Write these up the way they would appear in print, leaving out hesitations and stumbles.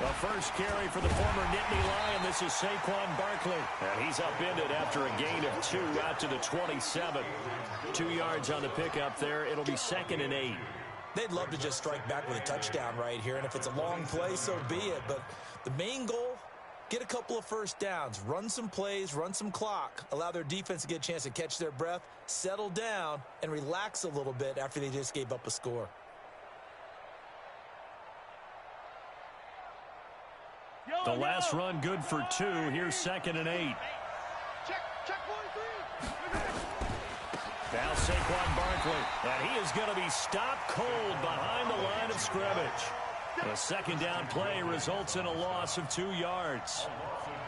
The first carry for the former Nittany Lion. This is Saquon Barkley. And he's upended after a gain of 2 out to the 27. 2 yards on the pickup there. It'll be 2nd and 8. They'd love to just strike back with a touchdown right here. And if it's a long play, so be it. But the main goal, get a couple of first downs, run some plays, run some clock, allow their defense to get a chance to catch their breath, settle down, and relax a little bit after they just gave up a score. The last run good for 2. Here's 2nd and 8. Now Saquon Barkley, and he is going to be stopped cold behind the line of scrimmage. The second down play results in a loss of 2 yards.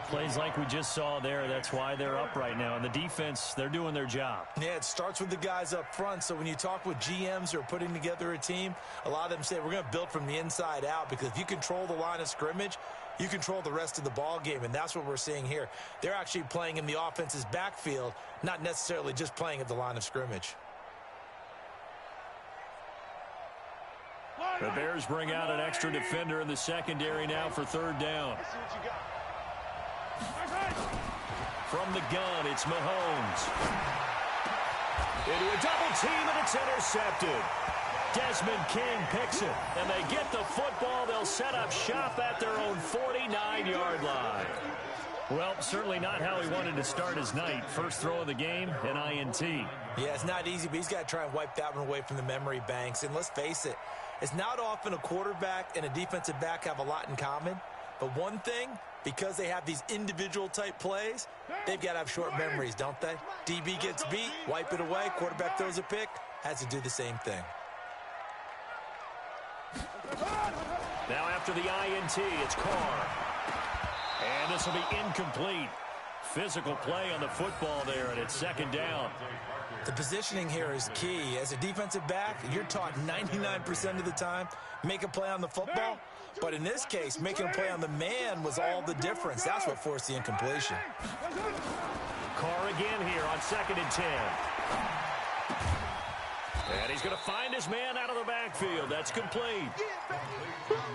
Plays like we just saw there, that's why they're up right now. And the defense, they're doing their job. Yeah, it starts with the guys up front. So when you talk with GMs who are putting together a team, a lot of them say we're going to build from the inside out, because if you control the line of scrimmage, you control the rest of the ball game, and that's what we're seeing here. They're actually playing in the offense's backfield, not necessarily just playing at the line of scrimmage. The Bears bring out an extra defender in the secondary now for 3rd down. From the gun, it's Mahomes. Into a double team, and it's intercepted. Desmond King picks it, and they get the football. They'll set up shop at their own 49-yard line. Well, certainly not how he wanted to start his night. First throw of the game, an INT. Yeah, it's not easy, but he's got to try and wipe that one away from the memory banks. And let's face it, it's not often a quarterback and a defensive back have a lot in common. But one thing, because they have these individual type plays, they've got to have short memories, don't they? DB gets beat, wipe it away, quarterback throws a pick, has to do the same thing. Now after the INT, it's Carr. And this will be incomplete. Physical play on the football there, and it's 2nd down. The positioning here is key. As a defensive back, you're taught 99% of the time, make a play on the football. But in this case, making a play on the man was all the difference. That's what forced the incompletion. Carr again here on 2nd and 10. And he's going to find his man out of the backfield. That's complete.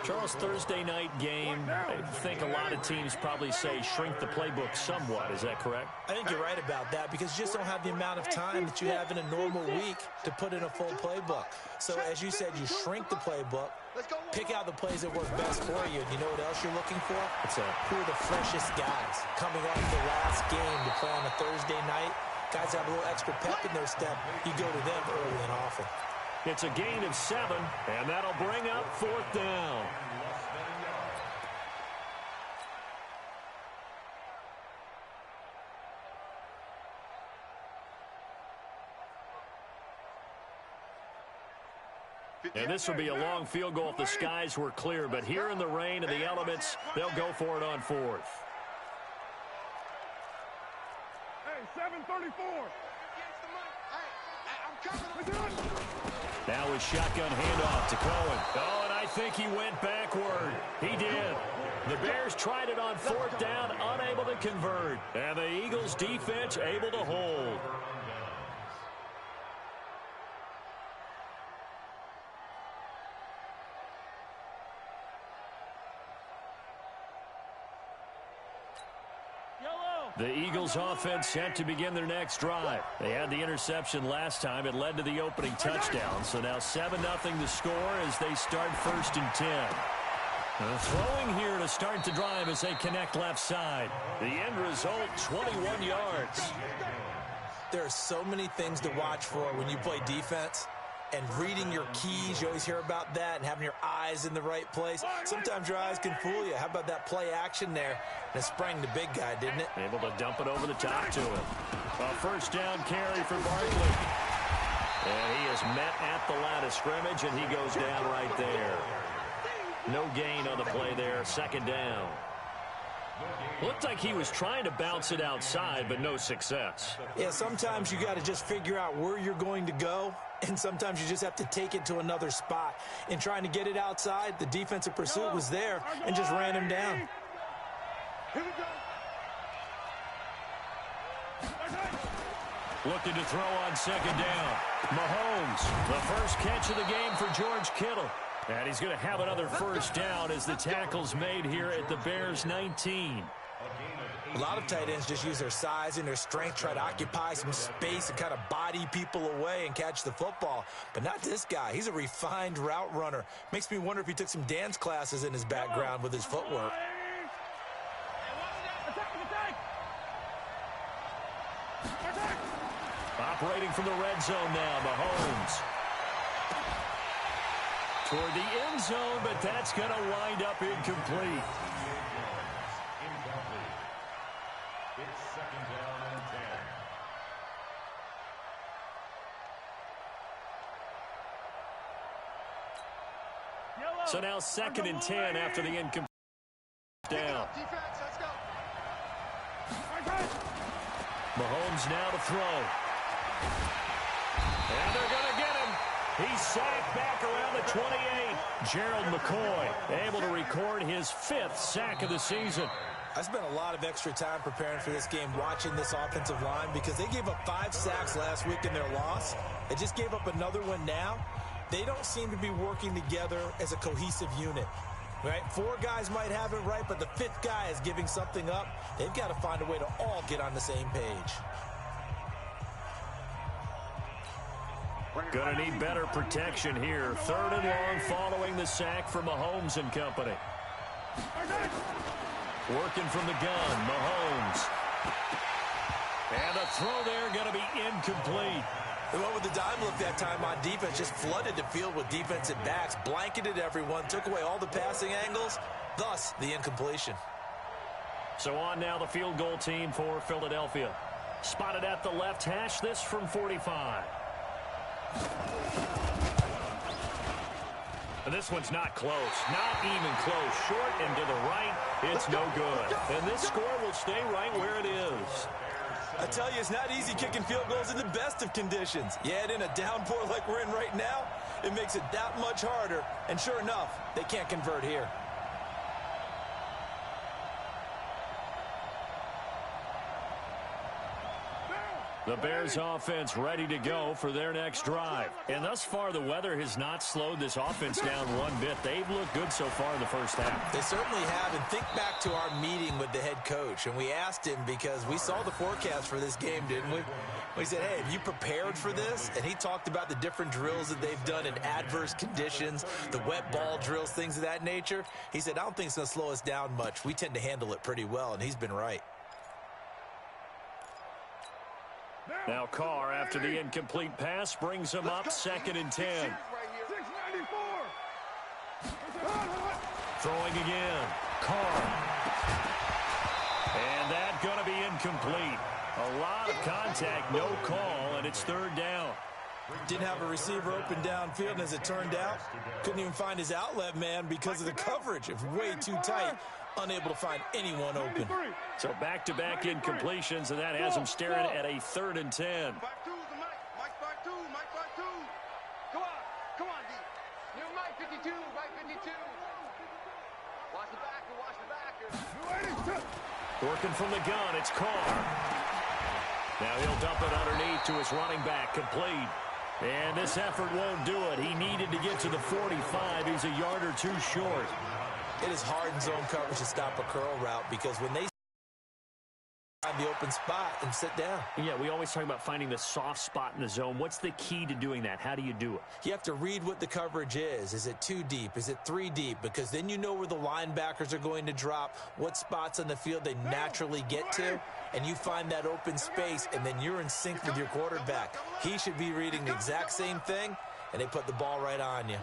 Charles, Thursday night game, I think a lot of teams probably say shrink the playbook somewhat. Is that correct? I think you're right about that, because you just don't have the amount of time that you have in a normal week to put in a full playbook. So as you said, you shrink the playbook, pick out the plays that work best for you. And you know what else you're looking for? Who are the freshest guys coming off the last game to play on a Thursday night? Guys have a little extra pep in their step. You go to them early and often. It's a gain of 7, and that'll bring up 4th down. And this will be a long field goal if the skies were clear, but here in the rain and the elements, they'll go for it on 4th. Hey, 7:34. Now a shotgun handoff to Cohen. Oh, and I think he went backward. He did. The Bears tried it on 4th down, unable to convert. And the Eagles defense able to hold. The Eagles offense set to begin their next drive. They had the interception last time. It led to the opening touchdown. So now 7-0 the score as they start 1st and 10. Throwing here to start the drive as they connect left side. The end result, 21 yards. There are so many things to watch for when you play defense. And reading your keys, you always hear about that, and having your eyes in the right place. Sometimes your eyes can fool you. How about that play action there? And it sprang the big guy, didn't it? Able to dump it over the top to him. A 1st down carry for Barkley. And he is met at the line of scrimmage, and he goes down right there. No gain on the play there, 2nd down. Looked like he was trying to bounce it outside, but no success. Yeah, sometimes you got to just figure out where you're going to go, and sometimes you just have to take it to another spot. In trying to get it outside, the defensive pursuit was there and just ran him down. Looking to throw on 2nd down. Mahomes, the first catch of the game for George Kittle. And he's going to have another first down as the tackle's made here at the Bears 19. A lot of tight ends just use their size and their strength, try to occupy some space and kind of body people away and catch the football. But not this guy. He's a refined route runner. Makes me wonder if he took some dance classes in his background with his footwork. Operating from the red zone now, Mahomes. Toward the end zone, but that's going to wind up incomplete. It's second down and 10. So now second and 10 after the incomplete down. Mahomes now to throw. And they're going to get him. He's sacked back around the 28. Gerald McCoy able to record his 5th sack of the season. I spent a lot of extra time preparing for this game watching this offensive line because they gave up 5 sacks last week in their loss. They just gave up another one now. They don't seem to be working together as a cohesive unit. Right? 4 guys might have it right, but the 5th guy is giving something up. They've got to find a way to all get on the same page. Going to need better protection here. 3rd and long following the sack for Mahomes and company. Working from the gun, Mahomes. And a throw there going to be incomplete. They went with the dime look that time on defense, just flooded the field with defensive backs, blanketed everyone, took away all the passing angles, thus the incompletion. So on now the field goal team for Philadelphia. Spotted at the left hash, this from 45. And this one's not close, not even close. Short and to the right, it's no good. And this score will stay right where it is. I tell you, it's not easy kicking field goals in the best of conditions. Yet in a downpour like we're in right now, it makes it that much harder. And sure enough, they can't convert here. The Bears offense ready to go for their next drive. And thus far, the weather has not slowed this offense down one bit. They've looked good so far in the first half. They certainly have. And think back to our meeting with the head coach. And we asked him because we saw the forecast for this game, didn't we? We said, hey, have you prepared for this? And he talked about the different drills that they've done in adverse conditions, the wet ball drills, things of that nature. He said, I don't think it's going to slow us down much. We tend to handle it pretty well, and he's been right. Now Carr, after the incomplete pass, brings him up 2nd and 10. 694. Throwing again. Carr. And that's going to be incomplete. A lot of contact, no call, and it's 3rd down. Didn't have a receiver open downfield, and as it turned out, couldn't even find his outlet man because of the coverage. It was way too tight, unable to find anyone open. So back-to-back incompletions, and that has him staring at a 3rd and 10. Mike 5-2. Come on, D. New Mike 52, Mike 52. Watch the backer. Working from the gun, it's Carr. Now he'll dump it underneath to his running back, complete. And this effort won't do it. He needed to get to the 45. He's a yard or 2 short. It is hard in zone coverage to stop a curl route because when they find the open spot and sit down. Yeah, we always talk about finding the soft spot in the zone. What's the key to doing that? How do you do it? You have to read what the coverage is. Is it 2 deep? Is it 3 deep? Because then you know where the linebackers are going to drop, what spots on the field they naturally get to, and you find that open space, and then you're in sync with your quarterback. He should be reading the exact same thing, and they put the ball right on you.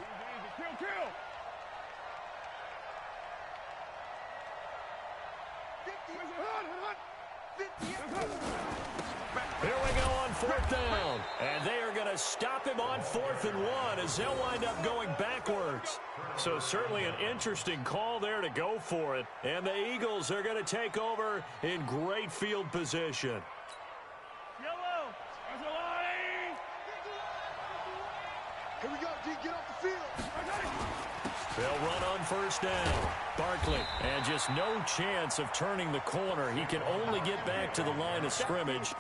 Here we go on 4th down. And they are going to stop him on 4th and 1 as they'll wind up going backwards. So certainly an interesting call there to go for it. And the Eagles are going to take over in great field position. Yellow. Here we go, D. Get off the field. They'll run on 1st down. Barkley, and just no chance of turning the corner. He can only get back to the line of scrimmage.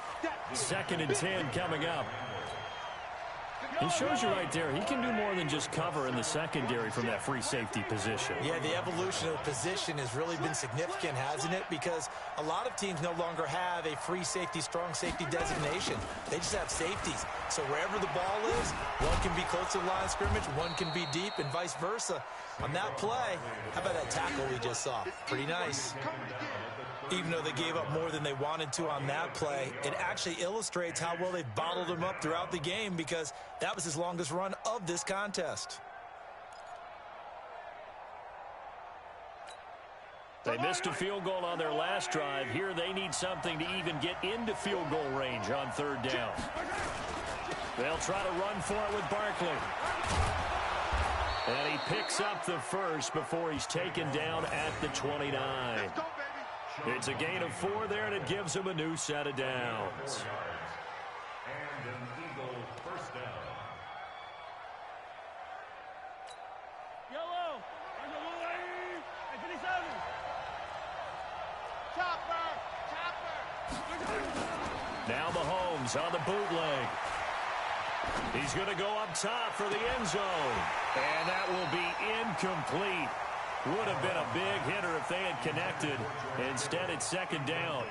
2nd and 10 coming up. It shows you right there, he can do more than just cover in the secondary from that free safety position. Yeah, the evolution of the position has really been significant, hasn't it? Because a lot of teams no longer have a free safety, strong safety designation. They just have safeties. So wherever the ball is, one can be close to the line of scrimmage, one can be deep, and vice versa. On that play, how about that tackle we just saw? Pretty nice. Even though they gave up more than they wanted to on that play, it actually illustrates how well they've bottled him up throughout the game, because that was his longest run of this contest. They missed a field goal on their last drive. Here they need something to even get into field goal range on third down. They'll try to run for it with Barkley. And he picks up the first before he's taken down at the 29. It's a gain of 4 there, and it gives him a new set of downs. And an Eagle first down. Yellow. Chopper. Now Mahomes on the bootleg. He's going to go up top for the end zone. And that will be incomplete. Would have been a big hitter if they had connected. Instead, it's second down.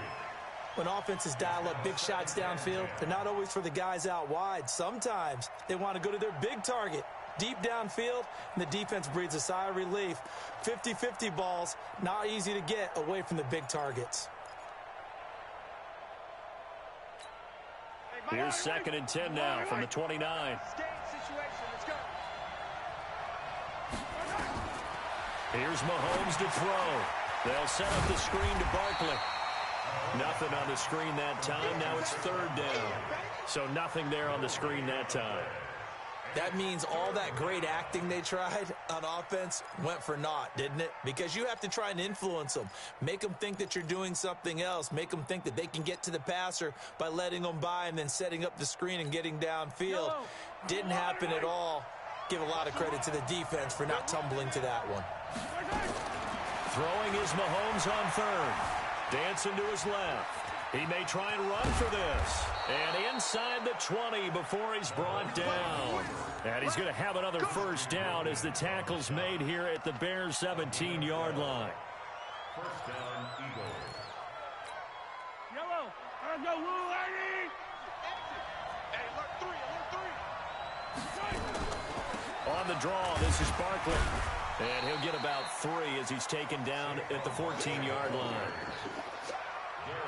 When offenses dial up big shots downfield, they're not always for the guys out wide. Sometimes they want to go to their big target, deep downfield, and the defense breathes a sigh of relief. 50-50 balls, not easy to get away from the big targets. Here's second and 10 now from the 29. Here's Mahomes to throw. They'll set up the screen to Barkley. Nothing on the screen that time. Now it's third down. So nothing there on the screen that time. That means all that great acting they tried on offense went for naught, didn't it? Because you have to try and influence them. Make them think that you're doing something else. Make them think that they can get to the passer by letting them by and then setting up the screen and getting downfield. Didn't happen at all. Give a lot of credit to the defense for not tumbling to that one. Throwing is Mahomes on third. Dancing to his left. He may try and run for this. And inside the 20 before he's brought down. And he's going to have another first down as the tackle's made here at the Bears' 17-yard line. First down, Eagle. Yellow. Hey, look, three. On the draw, this is Barkley. And he'll get about 3 as he's taken down at the 14-yard line.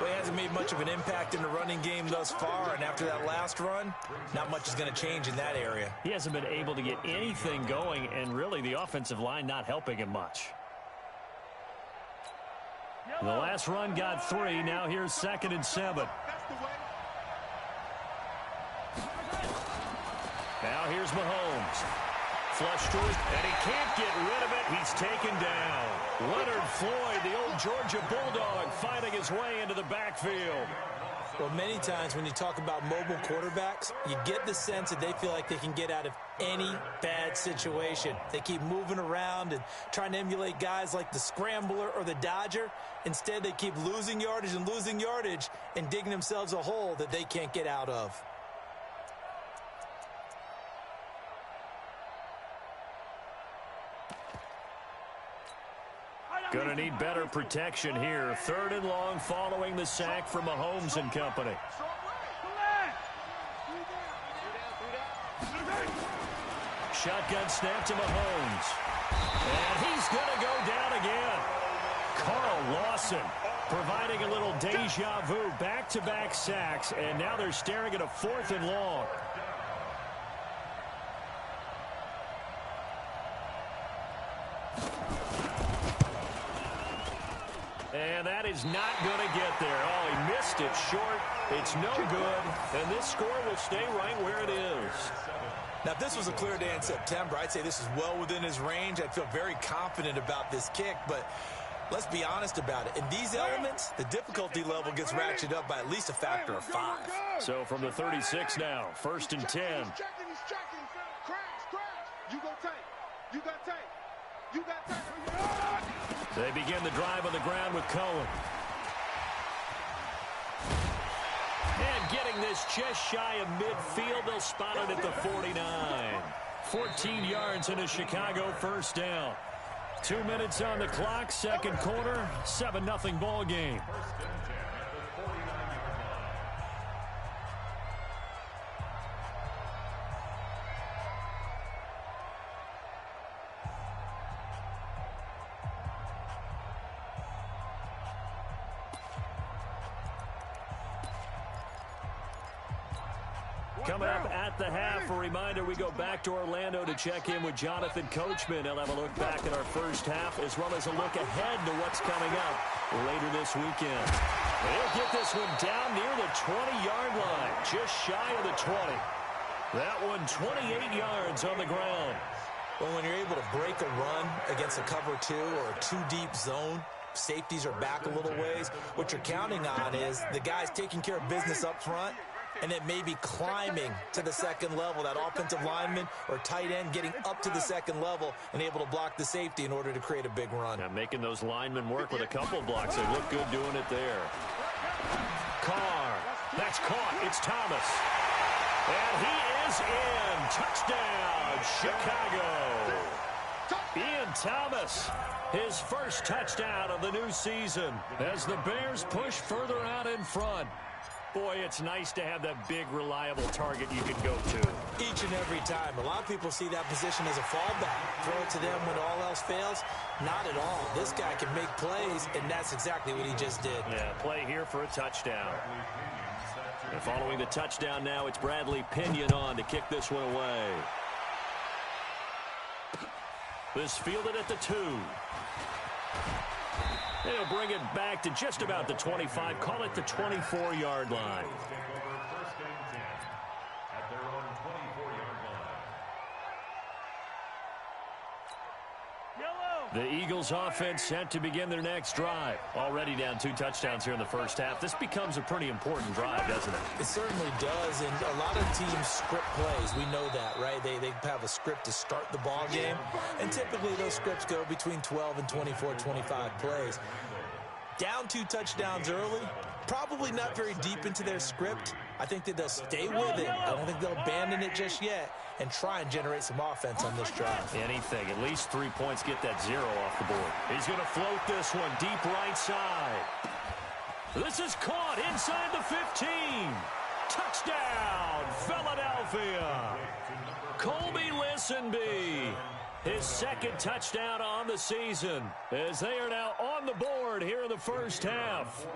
Well, he hasn't made much of an impact in the running game thus far, and after that last run, not much is going to change in that area. He hasn't been able to get anything going, and really the offensive line not helping him much. The last run got 3. Now here's second and 7. Now here's Mahomes. Flush to it, and he can't get rid of it. He's taken down. Leonard Floyd, the old Georgia Bulldog, fighting his way into the backfield. Well, many times when you talk about mobile quarterbacks, you get the sense that they feel like they can get out of any bad situation. They keep moving around and trying to emulate guys like the Scrambler or the Dodger. Instead, they keep losing yardage and digging themselves a hole that they can't get out of. Going to need better protection here. Third and long following the sack from Mahomes and company. Shotgun snap to Mahomes. And he's going to go down again. Carl Lawson providing a little deja vu. Back-to-back sacks, and now they're staring at a 4th and long. And that is not going to get there. Oh, he missed it short. It's no good. And this score will stay right where it is. Now, if this was a clear day in September, I'd say this is well within his range. I'd feel very confident about this kick, but let's be honest about it. In these elements, the difficulty level gets ratcheted up by at least a factor of 5. So from the 36 now, first and 10. He's checking. Crash. You go tight. You got tight. You got tight. They begin the drive on the ground with Cohen. And getting this just shy of midfield, they'll spot it at the 49. 14 yards in a Chicago first down. 2 minutes on the clock, second quarter, 7-0 ball game. Coming up at the half, a reminder, we go back to Orlando to check in with Jonathan Coachman. He'll have a look back at our first half as well as a look ahead to what's coming up later this weekend. They'll get this one down near the 20-yard line, just shy of the 20. That one 28 yards on the ground. Well, when you're able to break a run against a cover 2 or a 2-deep zone, safeties are back a little ways. What you're counting on is the guys taking care of business up front and then maybe climbing to the second level, that offensive lineman or tight end getting up to the second level and able to block the safety in order to create a big run. Now making those linemen work with a couple blocks. They look good doing it there. Carr, that's caught. It's Thomas. And he is in. Touchdown, Chicago. Ian Thomas, his first touchdown of the new season as the Bears push further out in front. Boy, it's nice to have that big, reliable target you can go to. Each and every time. A lot of people see that position as a fallback. Throw it to them when all else fails. Not at all. This guy can make plays, and that's exactly what he just did. Yeah, play here for a touchdown. And following the touchdown now, it's Bradley Pinion on to kick this one away. This fielded at the 2. They'll bring it back to just about the 25. Call it the 24-yard line. The Eagles offense set to begin their next drive. Already down 2 touchdowns here in the first half. This becomes a pretty important drive, doesn't it? It certainly does, and a lot of teams script plays. We know that, right? They have a script to start the ball game, and typically those scripts go between 12 and 24, 25 plays. Down 2 touchdowns early, probably not very deep into their script. I think that they'll stay with it. I don't think they'll abandon it just yet and try and generate some offense on this drive. Anything. At least 3 points, get that 0 off the board. He's going to float this one deep right side. This is caught inside the 15. Touchdown, Philadelphia. Colby Listenbee. His second touchdown on the season as they are now on the board here in the first half.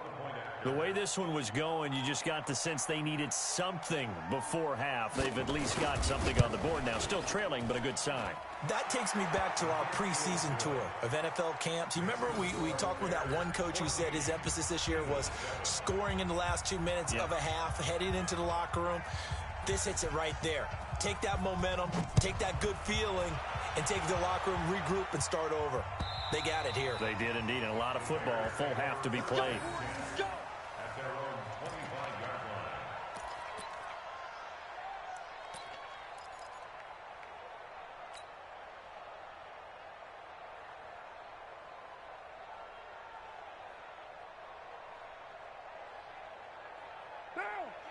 The way this one was going, you just got the sense they needed something before half. They've at least got something on the board now. Still trailing, but a good sign. That takes me back to our preseason tour of NFL camps. You remember we talked with that one coach who said his emphasis this year was scoring in the last 2 minutes of a half, heading into the locker room. This hits it right there. Take that momentum, take that good feeling, and take it to the locker room, regroup, and start over. They got it here. They did indeed, and a lot of football, full half to be played.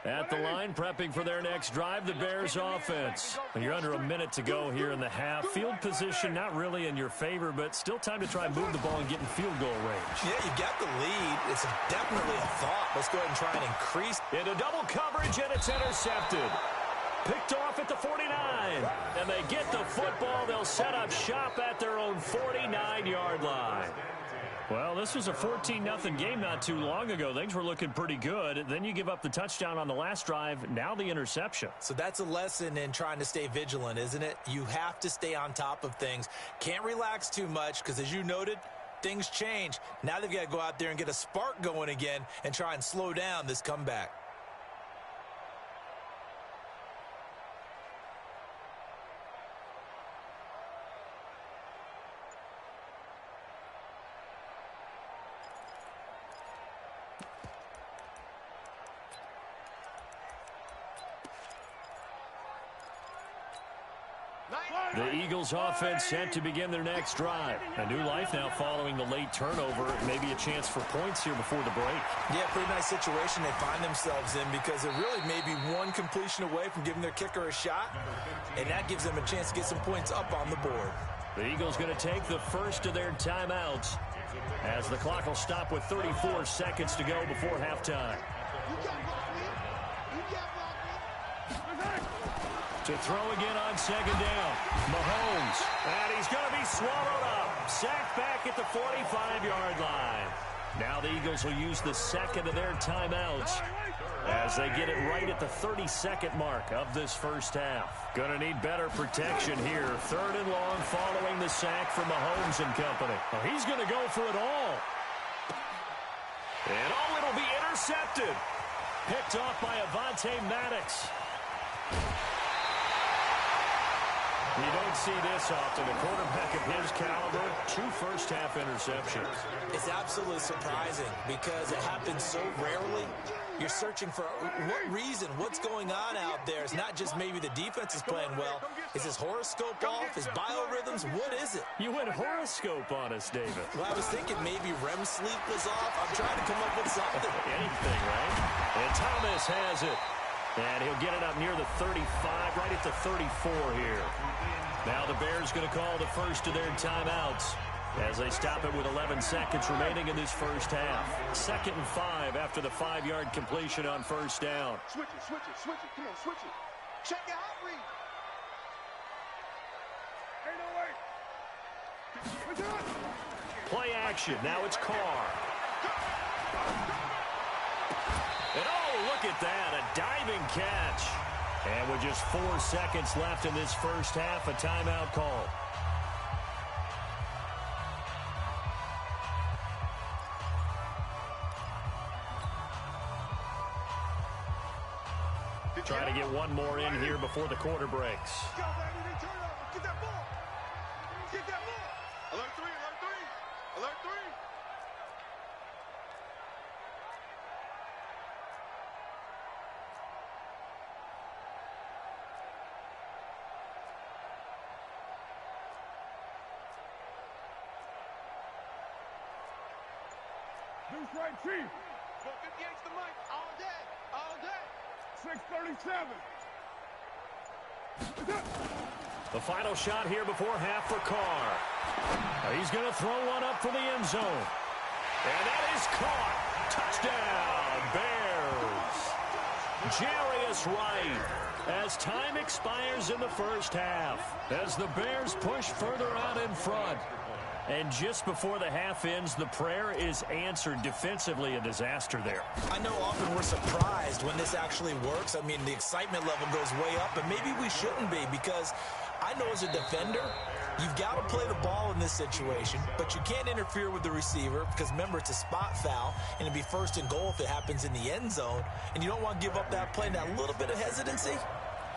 At the line, prepping for their next drive, the Bears offense. You're under a minute to go here in the half. Field position not really in your favor, but still time to try and move the ball and get in field goal range. Yeah, you got the lead. It's definitely a thought. Let's go ahead and try and increase. Into double coverage, and it's intercepted. Picked off at the 49. And they get the football. They'll set up shop at their own 49-yard line. Well, this was a 14-0 game not too long ago. Things were looking pretty good. Then you give up the touchdown on the last drive. Now the interception. So that's a lesson in trying to stay vigilant, isn't it? You have to stay on top of things. Can't relax too much because, as you noted, things change. Now they've got to go out there and get a spark going again and try and slow down this comeback. The Eagles offense set to begin their next drive. A new life now following the late turnover. Maybe a chance for points here before the break. Yeah, pretty nice situation they find themselves in because they're really maybe one completion away from giving their kicker a shot, and that gives them a chance to get some points up on the board. The Eagles going to take the first of their timeouts as the clock will stop with 34 seconds to go before halftime. To throw again on second down. Mahomes. And he's going to be swallowed up. Sacked back at the 45-yard line. Now the Eagles will use the second of their timeouts as they get it right at the 32nd mark of this first half. Going to need better protection here. Third and long following the sack from Mahomes and company. Well, he's going to go for it all. And it'll be intercepted. Picked off by Avonte Maddox. You don't see this often. A quarterback of his caliber, 2 first-half interceptions. It's absolutely surprising because it happens so rarely. You're searching for what reason, what's going on out there. It's not just maybe the defense is playing well. Is his horoscope off? His biorhythms? What is it? You went horoscope on us, David. Well, I was thinking maybe REM sleep was off. I'm trying to come up with something. Anything, right? And Thomas has it. And he'll get it up near the 35, right at the 34 here. Now the Bears going to call the first of their timeouts as they stop it with 11 seconds remaining in this first half. 2nd and 5 after the 5-yard completion on first down. Switch it, switch it, switch it. Come on, switch it. Check your out read. Ain't no way. Play action. Now it's Carr. And oh, look at that, a diving catch. And with just 4 seconds left in this first half, a timeout call. Trying to get one more in here before the quarter breaks. Go, baby, turn it over. Get that ball. Get that ball. Alert 3, alert 3. Alert 3. Deuce right, Chief. 458's the mic. All day. All day. 637. The final shot here before half for Carr. He's going to throw one up for the end zone. And that is caught. Touchdown, Bears. Jarius Wright as time expires in the first half. As the Bears push further out in front. And just before the half ends, the prayer is answered. Defensively, a disaster there. I know often we're surprised when this actually works. I mean, the excitement level goes way up, but maybe we shouldn't be because I know as a defender, you've got to play the ball in this situation, but you can't interfere with the receiver because, remember, it's a spot foul, and it'd be 1st and goal if it happens in the end zone, and you don't want to give up that play. That little bit of hesitancy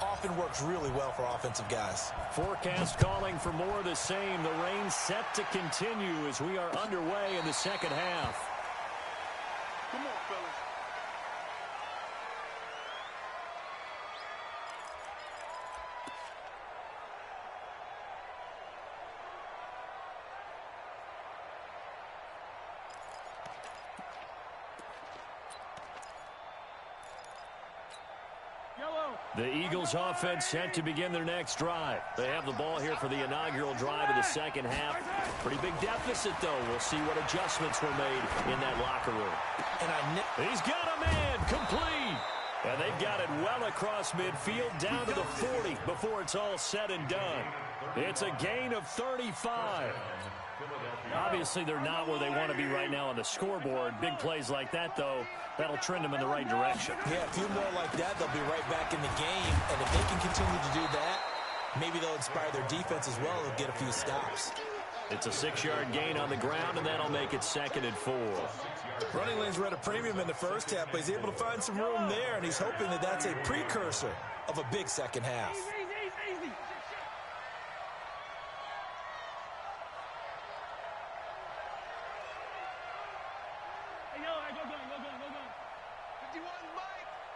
often works really well for offensive guys. Forecast calling for more of the same. The rain set to continue as we are underway in the second half. Come on, fellas. The Eagles offense set to begin their next drive. They have the ball here for the inaugural drive of the second half. Pretty big deficit, though. We'll see what adjustments were made in that locker room. And he's got a man complete. And they've got it well across midfield down to the 40 before it's all said and done. It's a gain of 35. Obviously, they're not where they want to be right now on the scoreboard. Big plays like that, though, that'll trend them in the right direction. Yeah, a few more like that, they'll be right back in the game. And if they can continue to do that, maybe they'll inspire their defense as well. They'll get a few stops. It's a 6-yard gain on the ground, and that'll make it 2nd and 4. Running lanes were at a premium in the first half, but he's able to find some room there, and he's hoping that that's a precursor of a big second half.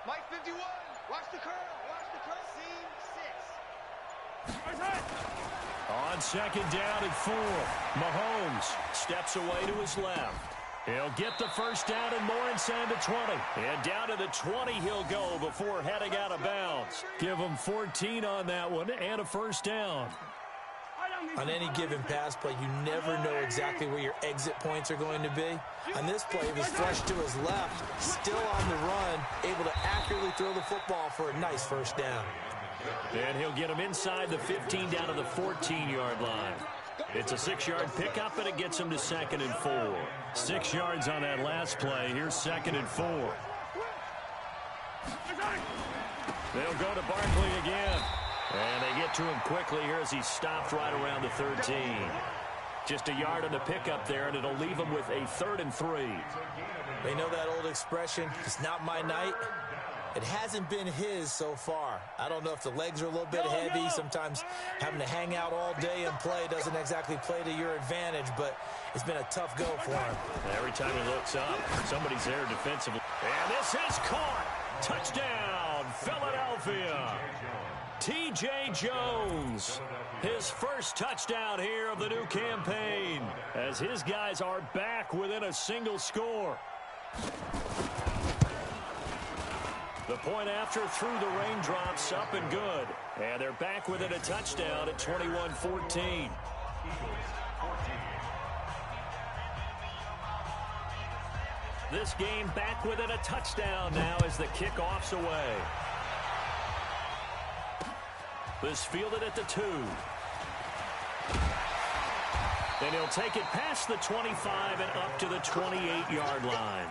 Mike 51. Watch the curl. Watch the curl. Seam 6. On second down and 4, Mahomes steps away to his left. He'll get the first down and more inside the 20. And down to the 20 he'll go before heading out of bounds. Give him 14 on that one and a first down. On any given pass play, you never know exactly where your exit points are going to be. On this play, he was flushed to his left, still on the run, able to accurately throw the football for a nice first down. And he'll get him inside the 15 down to the 14-yard line. It's a 6-yard pickup, and it gets him to 2nd and 4. 6 yards on that last play. Here's 2nd and 4. They'll go to Barkley again. And they get to him quickly here as he stopped right around the 13. Just a yard on the pickup there, and it'll leave him with a 3rd and 3. They know that old expression, it's not my night. It hasn't been his so far. I don't know if the legs are a little bit heavy. Sometimes having to hang out all day and play doesn't exactly play to your advantage, but it's been a tough go for him. Every time he looks up, somebody's there defensively. And this is caught. Touchdown, Philadelphia. T.J. Jones, his first touchdown here of the new campaign, as his guys are back within a single score. The point after through the raindrops, up and good. And they're back within a touchdown at 21-14. This game back within a touchdown now as the kickoff's away. This fielded at the 2. And he'll take it past the 25 and up to the 28-yard line.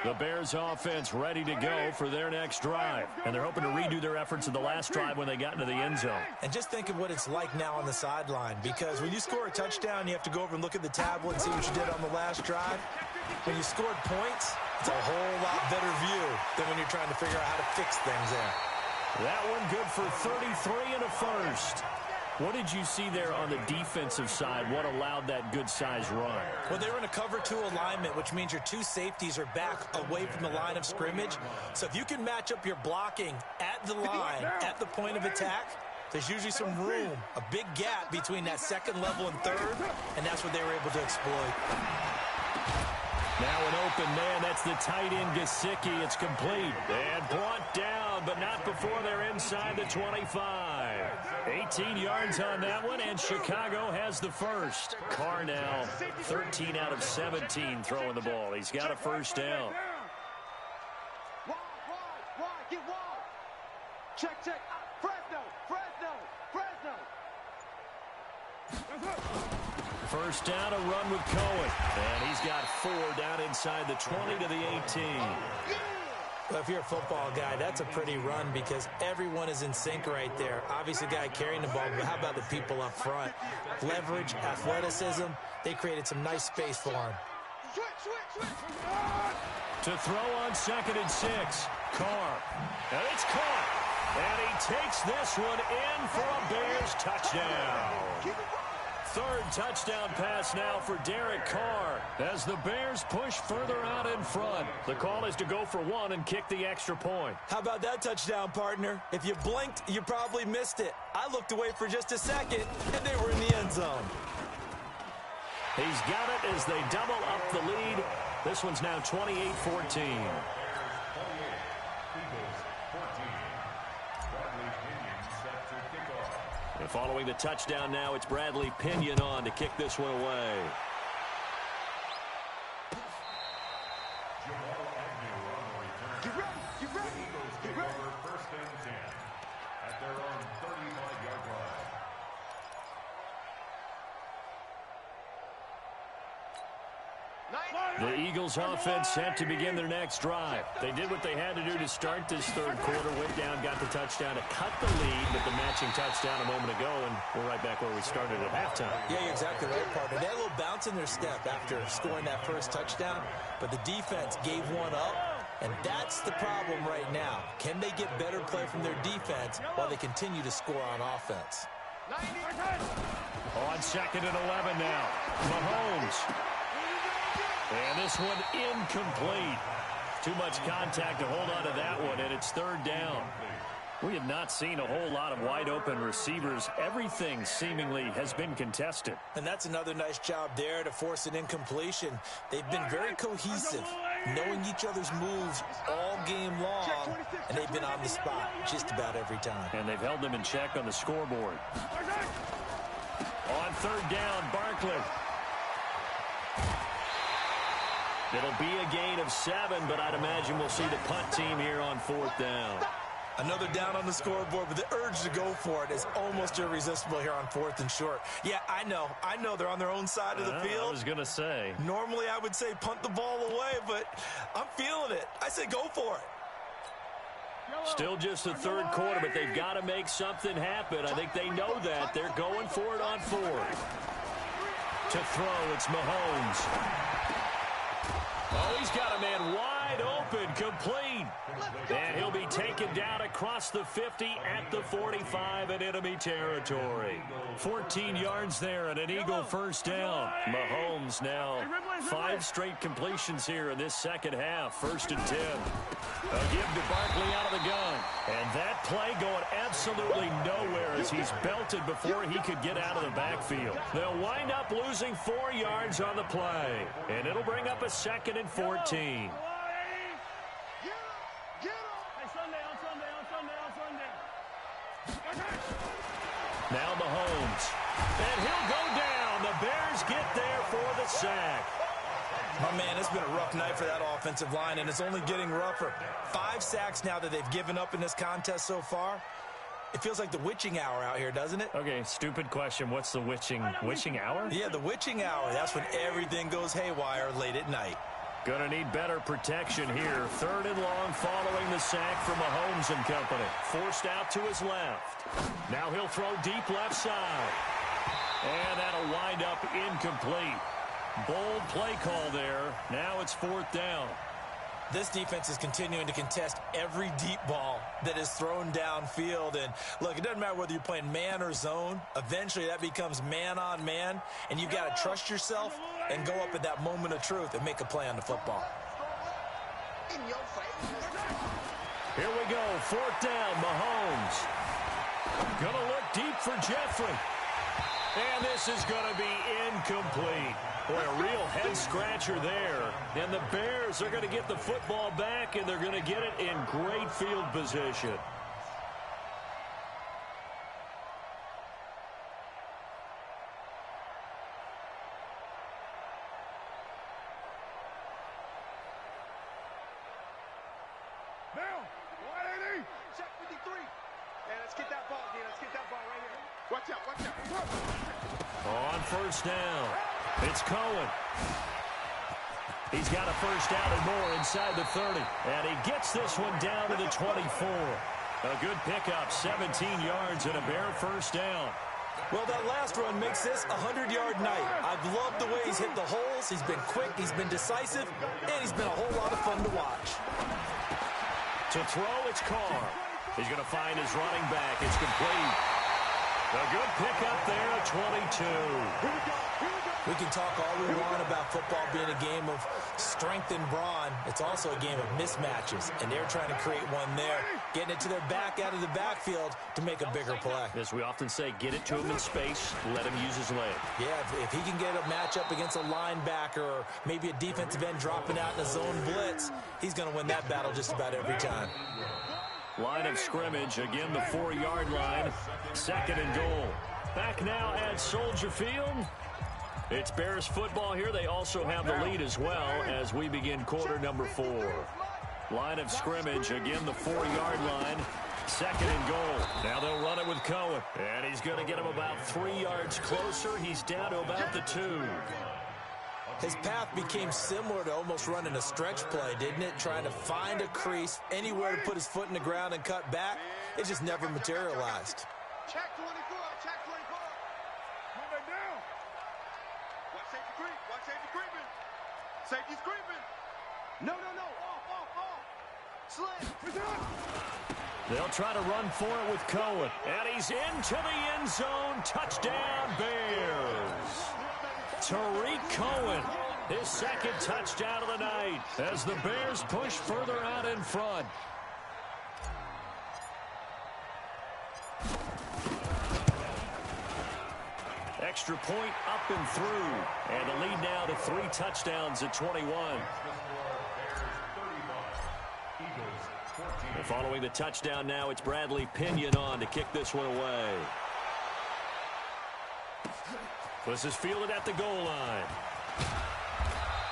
The Bears offense ready to go for their next drive. And they're hoping to redo their efforts in the last drive when they got into the end zone. And just think of what it's like now on the sideline, because when you score a touchdown, you have to go over and look at the tablet and see what you did on the last drive. When you scored points, it's a whole lot better view than when you're trying to figure out how to fix things there. That one good for 33 and a first. What did you see there on the defensive side? What allowed that good-sized run? Well, they were in a cover 2 alignment, which means your 2 safeties are back away from the line of scrimmage. So if you can match up your blocking at the line, at the point of attack, there's usually some room, a big gap between that second level and third, and that's what they were able to exploit. Now an open man, that's the tight end Gesicki. It's complete and brought down, but not before they're inside the 25. 18 yards on that one, and Chicago has the first. Carr now 13 out of 17 throwing the ball. He's got a first down. Wide, get wide. Check. Fresno. First down, a run with Cohen. And he's got 4 down inside the 20 to the 18. Well, if you're a football guy, that's a pretty run because everyone is in sync right there. Obviously, the guy carrying the ball, but how about the people up front? Leverage, athleticism, they created some nice space for him. Switch. To throw on 2nd and 6. Carr. And it's caught. And he takes this one in for a Bears touchdown. 3rd touchdown pass now for Derek Carr as the Bears push further out in front. The call is to go for 1 and kick the extra point. How about that touchdown, partner? If you blinked, you probably missed it. I looked away for just a second, and they were in the end zone. He's got it as they double up the lead. This one's now 28-14. And following the touchdown now, it's Bradley Pinion on to kick this one away. Get ready. Take over 1st and 10 at their own 35-yard line. The Eagles offense set to begin their next drive. They did what they had to do to start this 3rd quarter, went down, got the touchdown to cut the lead, but the matching touchdown a moment ago, and we're right back where we started at halftime. Yeah, you're exactly right, partner. They had a little bounce in their step after scoring that first touchdown, but the defense gave one up, and that's the problem right now. Can they get better play from their defense while they continue to score on offense? On 2nd and 11 now. Mahomes. And this one incomplete. Too much contact to hold on to that one, and it's third down. We have not seen a whole lot of wide-open receivers. Everything seemingly has been contested. And that's another nice job there to force an incompletion. They've been very cohesive, knowing each other's moves all game long, and they've been on the spot just about every time. And they've held them in check on the scoreboard. On third down, Barkley. It'll be a gain of 7, but I'd imagine we'll see the punt team here on fourth down. Another down on the scoreboard, but the urge to go for it is almost irresistible here on fourth and short. Yeah, I know they're on their own side of the field. I was going to say. Normally I would say punt the ball away, but I'm feeling it. I say go for it. Still just the third quarter, but they've got to make something happen. I think they know that. They're going for it on fourth. To throw, it's Mahomes. Oh, he's got a man wide open, complete. And he'll be taken down across the 50 at the 45 in enemy territory. 14 yards there and an Eagle first down. Mahomes now 5 straight completions here in this second half. 1st and 10. A give to Barkley out of the gun. And that play going absolutely nowhere as he's belted before he could get out of the backfield. They'll wind up losing 4 yards on the play. And it'll bring up a 2nd and 14. Now Mahomes. And he'll go down. The Bears get there for the sack. My man, it's been a rough night for that offensive line, and it's only getting rougher. 5 sacks now that they've given up in this contest so far. It feels like the witching hour out here, doesn't it? Okay, stupid question. What's the witching hour? Yeah, the witching hour. That's when everything goes haywire late at night. Gonna need better protection here. 3rd and long following the sack from Mahomes and company. Forced out to his left. Now he'll throw deep left side. And that'll wind up incomplete. Bold play call there. Now it's 4th down. This defense is continuing to contest every deep ball that is thrown downfield. And, look, it doesn't matter whether you're playing man or zone. Eventually, that becomes man-on-man, and you've got to trust yourself and go up at that moment of truth and make a play on the football. Here we go. 4th down, Mahomes. Gonna look deep for Jeffrey. And this is going to be incomplete. Boy, a real head-scratcher there. And the Bears are going to get the football back, and they're going to get it in great field position. Now, 180. Check 53. Yeah, let's get that ball, Dean. Let's get that ball right here. Watch out, watch out. On 1st down, it's Cohen. He's got a first down and more inside the 30. And he gets this one down to the 24. A good pickup, 17 yards and a Bear first down. Well, that last run makes this a 100-yard night. I've loved the way he's hit the holes. He's been quick, he's been decisive, and he's been a whole lot of fun to watch. To throw, it's Carr. He's going to find his running back. It's complete. A good pickup there at 22. We can talk all we want about football being a game of strength and brawn. It's also a game of mismatches, and they're trying to create one there, getting it to their back out of the backfield to make a bigger play. As we often say, get it to him in space, let him use his leg. Yeah, if he can get a matchup against a linebacker or maybe a defensive end dropping out in a zone blitz, he's going to win that battle just about every time. Line of scrimmage, again the 4-yard line, 2nd and goal. Back now at Soldier Field. It's Bears football here. They also have the lead as well as we begin quarter number 4. Line of scrimmage, again the 4-yard line, 2nd and goal. Now they'll run it with Cohen. And he's going to get him about 3 yards closer. He's down to about the 2. His path became similar to almost running a stretch play, didn't it? Trying to find a crease, anywhere to put his foot in the ground and cut back. It just never materialized. Check 24, check 24. Move it down. Watch safety creep, watch safety creeping. Safety's creeping. No. Off. Slam. They'll try to run for it with Cohen. And he's into the end zone. Touchdown, Bears. Tariq Cohen His second touchdown of the night as the Bears push further out in front. Extra point up and through. And the lead now to 3 touchdowns at 21. And following the touchdown now, it's Bradley Pinion on to kick this one away. This is fielded at the goal line.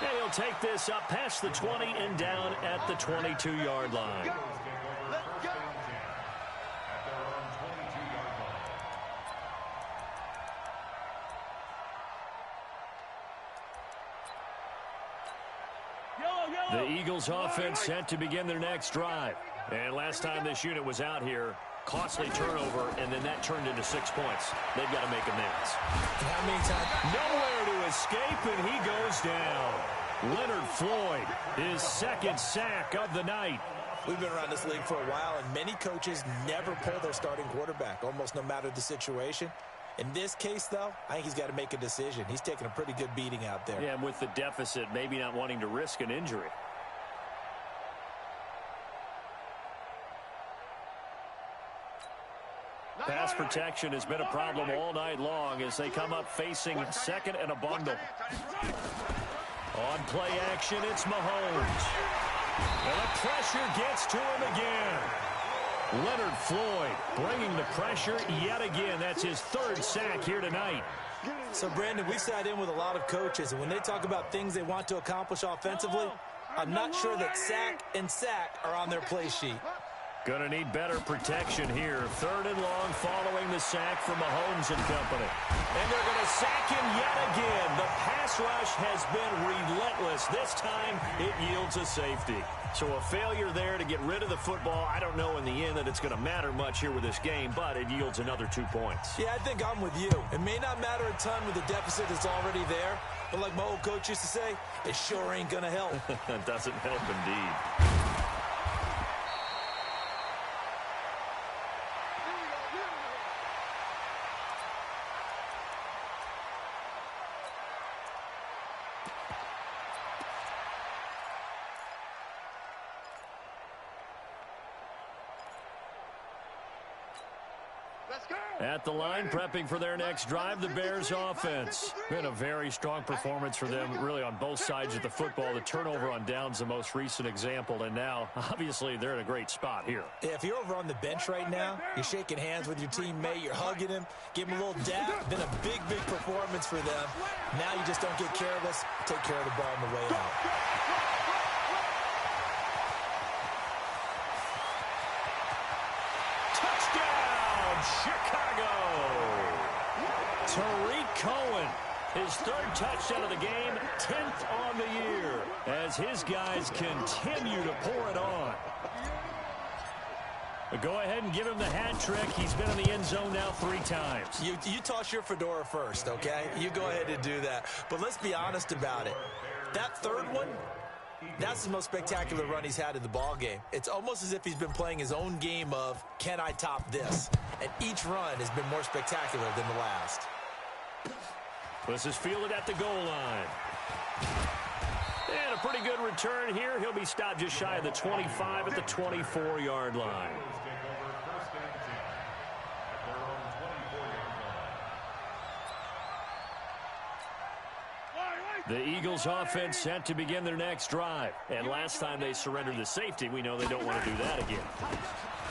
And he'll take this up past the 20 and down at the 22-yard line. The Eagles offense set to begin their next drive. And last time this unit was out here, costly turnover, and then that turned into 6 points. They've got to make amends. How many times? Nowhere to escape, and he goes down. Leonard Floyd, his second sack of the night. We've been around this league for a while, and many coaches never pull their starting quarterback, almost no matter the situation. In this case, though, I think he's got to make a decision. He's taking a pretty good beating out there. Yeah, and with the deficit, maybe not wanting to risk an injury. Pass protection has been a problem all night long as they come up facing second and a bundle. On play action, it's Mahomes. And the pressure gets to him again. Leonard Floyd bringing the pressure yet again. That's his 3rd sack here tonight. So, Brandon, we sat in with a lot of coaches, and when they talk about things they want to accomplish offensively, I'm not sure that sack and sack are on their play sheet. Going to need better protection here. 3rd and long following the sack from Mahomes and company. And they're going to sack him yet again. The pass rush has been relentless. This time it yields a safety. So a failure there to get rid of the football. I don't know in the end that it's going to matter much here with this game, but it yields another 2 points. Yeah, I think I'm with you. It may not matter a ton with the deficit that's already there, but like my old coach used to say, it sure ain't going to help. It doesn't help indeed. At the line, prepping for their next drive, the Bears offense. Been a very strong performance for them, really on both sides of the football. The turnover on downs, the most recent example, and now, obviously, they're in a great spot here. Yeah, if you're over on the bench right now, you're shaking hands with your teammate, you're hugging him, give him a little dap. Been a big, big performance for them. Now you just don't get careless, take care of the ball on the way out. Chicago. Tariq Cohen, his 3rd touchdown of the game, 10th on the year, as his guys continue to pour it on. But go ahead and give him the hat trick. He's been in the end zone now 3 times. You toss your fedora first, okay? You go ahead and do that. But let's be honest about it. That 3rd one, that's the most spectacular run he's had in the ball game. It's almost as if he's been playing his own game of, can I top this? And each run has been more spectacular than the last. This is fielded at the goal line. And a pretty good return here. He'll be stopped just shy of the 25 at the 24-yard line. The Eagles offense set to begin their next drive. And last time they surrendered the safety, we know they don't want to do that again.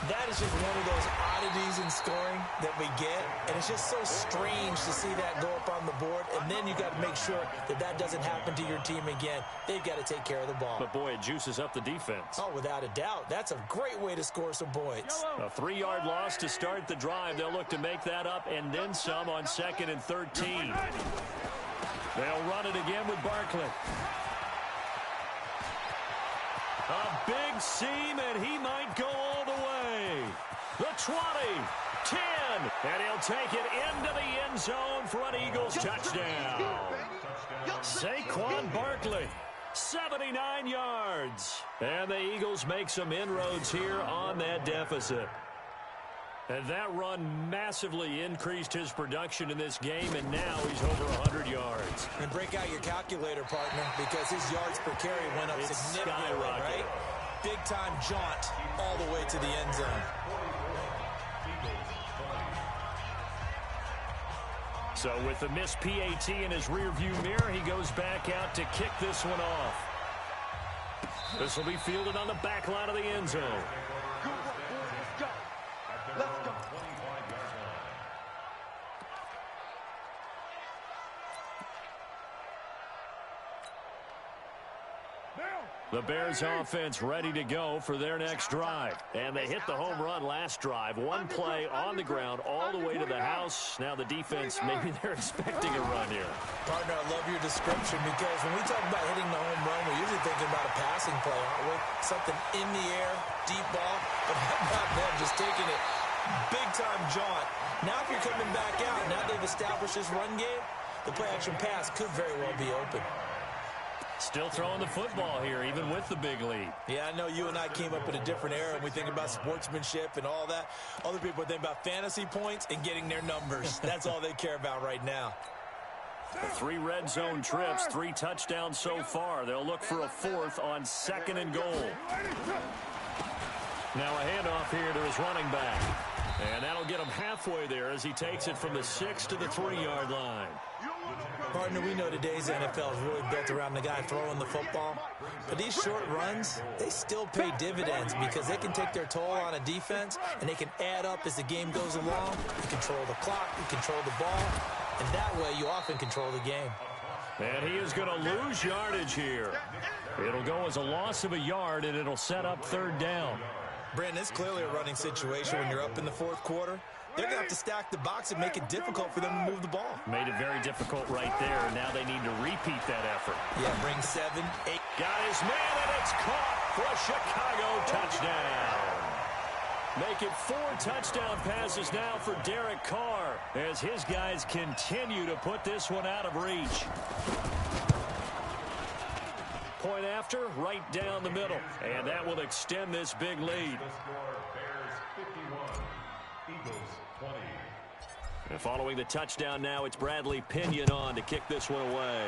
That is just one of those oddities in scoring that we get. And it's just so strange to see that go up on the board. And then you got to make sure that that doesn't happen to your team again. They've got to take care of the ball. But, boy, it juices up the defense. Oh, without a doubt. That's a great way to score some points. A 3-yard loss to start the drive. They'll look to make that up and then some on 2nd and 13. They'll run it again with Barkley. A big seam, and he might go all the way. The 20, 10, and he'll take it into the end zone for an Eagles touchdown. Saquon Barkley, 79 yards. And the Eagles make some inroads here on that deficit. And that run massively increased his production in this game, and now he's over 100 yards. And break out your calculator, partner, because his yards per carry went up significantly, right? Big-time jaunt all the way to the end zone. So with the missed PAT in his rearview mirror, he goes back out to kick this one off. This will be fielded on the back line of the end zone. Good work, boys. Let's go. Let's go. The Bears offense ready to go for their next drive. And they hit the home run last drive. One play on the ground all the way to the house. Now the defense, maybe they're expecting a run here. Partner, I love your description because when we talk about hitting the home run, we're usually thinking about a passing play, aren't we? Something in the air, deep ball, but not them, just taking it big-time jaunt. Now if you're coming back out, now they've established this run game, the play-action pass could very well be open. Still throwing the football here, even with the big lead. Yeah, I know you and I came up in a different era, and we think about sportsmanship and all that. Other people think about fantasy points and getting their numbers. That's all they care about right now. 3 red zone trips, 3 touchdowns so far. They'll look for a 4th on 2nd and goal. Now a handoff here to his running back. And that'll get him halfway there as he takes it from the 6 to the 3-yard line. Partner, we know today's NFL is really built around the guy throwing the football. But these short runs, they still pay dividends because they can take their toll on a defense, and they can add up as the game goes along. You control the clock, you control the ball, and that way you often control the game. And he is going to lose yardage here. It'll go as a loss of a yard, and it'll set up 3rd down. Brandon, it's clearly a running situation when you're up in the 4th quarter. They're going to have to stack the box and make it difficult for them to move the ball. Made it very difficult right there. Now they need to repeat that effort. Yeah, bring 7, 8. Got his man, and it's caught for a Chicago touchdown. Make it 4 touchdown passes now for Derek Carr as his guys continue to put this one out of reach. Point after, right down the middle. And that will extend this big lead. The score, Bears 51, Eagles 20. And following the touchdown now, it's Bradley Pinion on to kick this one away.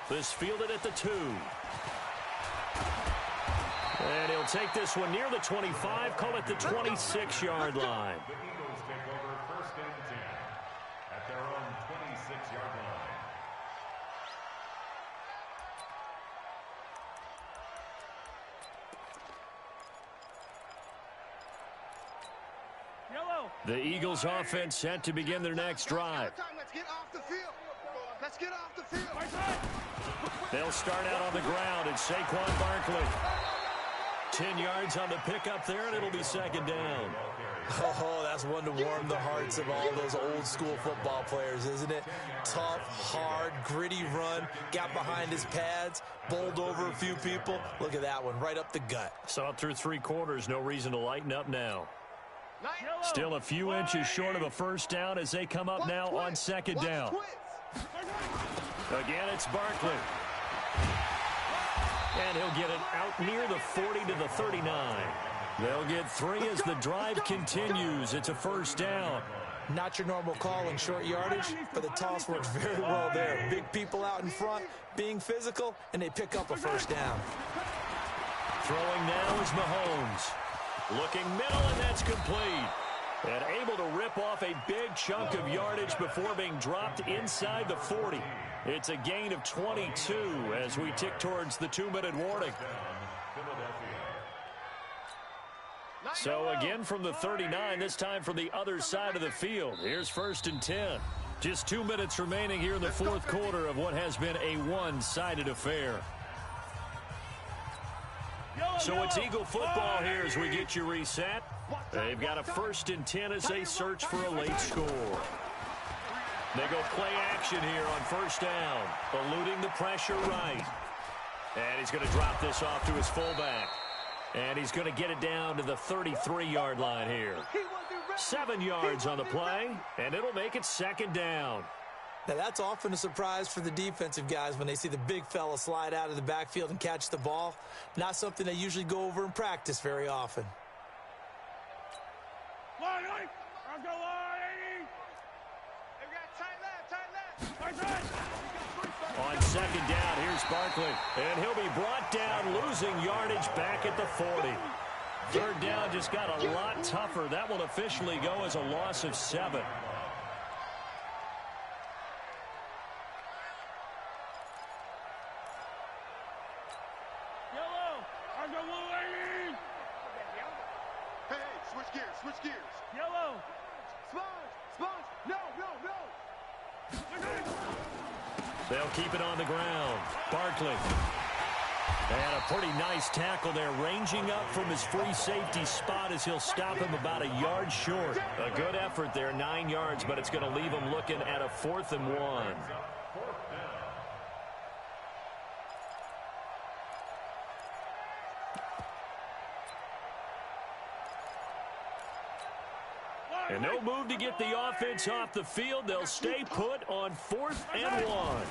This fielded at the 2. And he'll take this one near the 25, call it the 26-yard line. The Eagles take over 1st and 10 at their own 26-yard line. The Eagles offense set to begin their next drive. Let's get off the field. Let's get off the field. They'll start out on the ground, and Saquon Barkley. 10 yards on the pickup there, and it'll be 2nd down. Oh, that's one to warm the hearts of all those old-school football players, isn't it? Tough, hard, gritty run, got behind his pads, bowled over a few people. Look at that one, right up the gut. Saw it through 3 quarters, no reason to lighten up now. Still a few inches short of a 1st down as they come up now on 2nd down. Again, it's Barkley. And he'll get it out near the 40 to the 39. They'll get 3 as the drive continues. It's a 1st down. Not your normal call in short yardage, but the toss works very well there. Big people out in front, being physical, and they pick up a 1st down. Throwing now is Mahomes. Looking middle, and that's complete. And able to rip off a big chunk of yardage before being dropped inside the 40. It's a gain of 22 as we tick towards the 2-minute warning. So again from the 39, this time from the other side of the field. Here's 1st and 10. Just 2 minutes remaining here in the 4th quarter of what has been a one-sided affair. So it's Eagle football here as we get you reset. They've got a 1st and 10 as they search for a late score. They go play action here on 1st down, eluding the pressure right. And he's going to drop this off to his fullback. And he's going to get it down to the 33-yard line here. 7 yards on the play, and it'll make it 2nd down. Now, that's often a surprise for the defensive guys when they see the big fella slide out of the backfield and catch the ball. Not something they usually go over in practice very often. second down. Here's Barkley. And he'll be brought down, losing yardage back at the 40. Third down just got a lot tougher. That will officially go as a loss of 7. Hey, switch gears, switch gears. Yellow. Sponge, sponge. No, no, no. They'll keep it on the ground. Barkley. And a pretty nice tackle there, ranging up from his free safety spot as he'll stop him about a yard short. A good effort there, 9 yards, but it's going to leave him looking at a 4th and 1. And no move to get the offense off the field. They'll stay put on 4th and 1.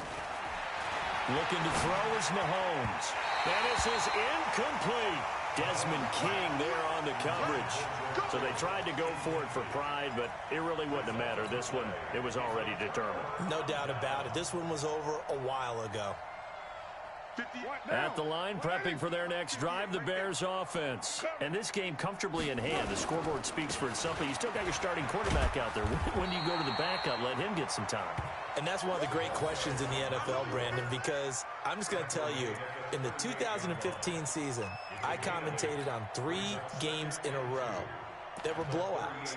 Looking to throw is Mahomes. And this is incomplete. Desmond King there on the coverage. So they tried to go for it for pride, but it really wouldn't have mattered. This one, it was already determined. No doubt about it. This one was over a while ago. At the line, prepping for their next drive, the Bears offense. And this game comfortably in hand. The scoreboard speaks for itself, but you still got your starting quarterback out there. When do you go to the backup? Let him get some time. And that's one of the great questions in the NFL, Brandon, because I'm just going to tell you, in the 2015 season, I commentated on 3 games in a row that were blowouts.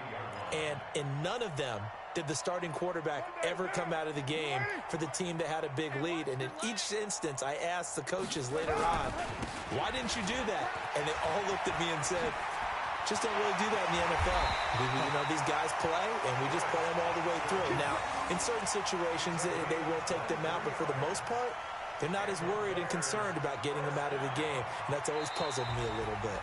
And in none of them did the starting quarterback ever come out of the game for the team that had a big lead. And in each instance, I asked the coaches later on, why didn't you do that? And they all looked at me and said, just don't really do that in the NFL. You know, these guys play, and we just play them all the way through. Now, in certain situations, they will take them out, but for the most part, they're not as worried and concerned about getting them out of the game. And that's always puzzled me a little bit.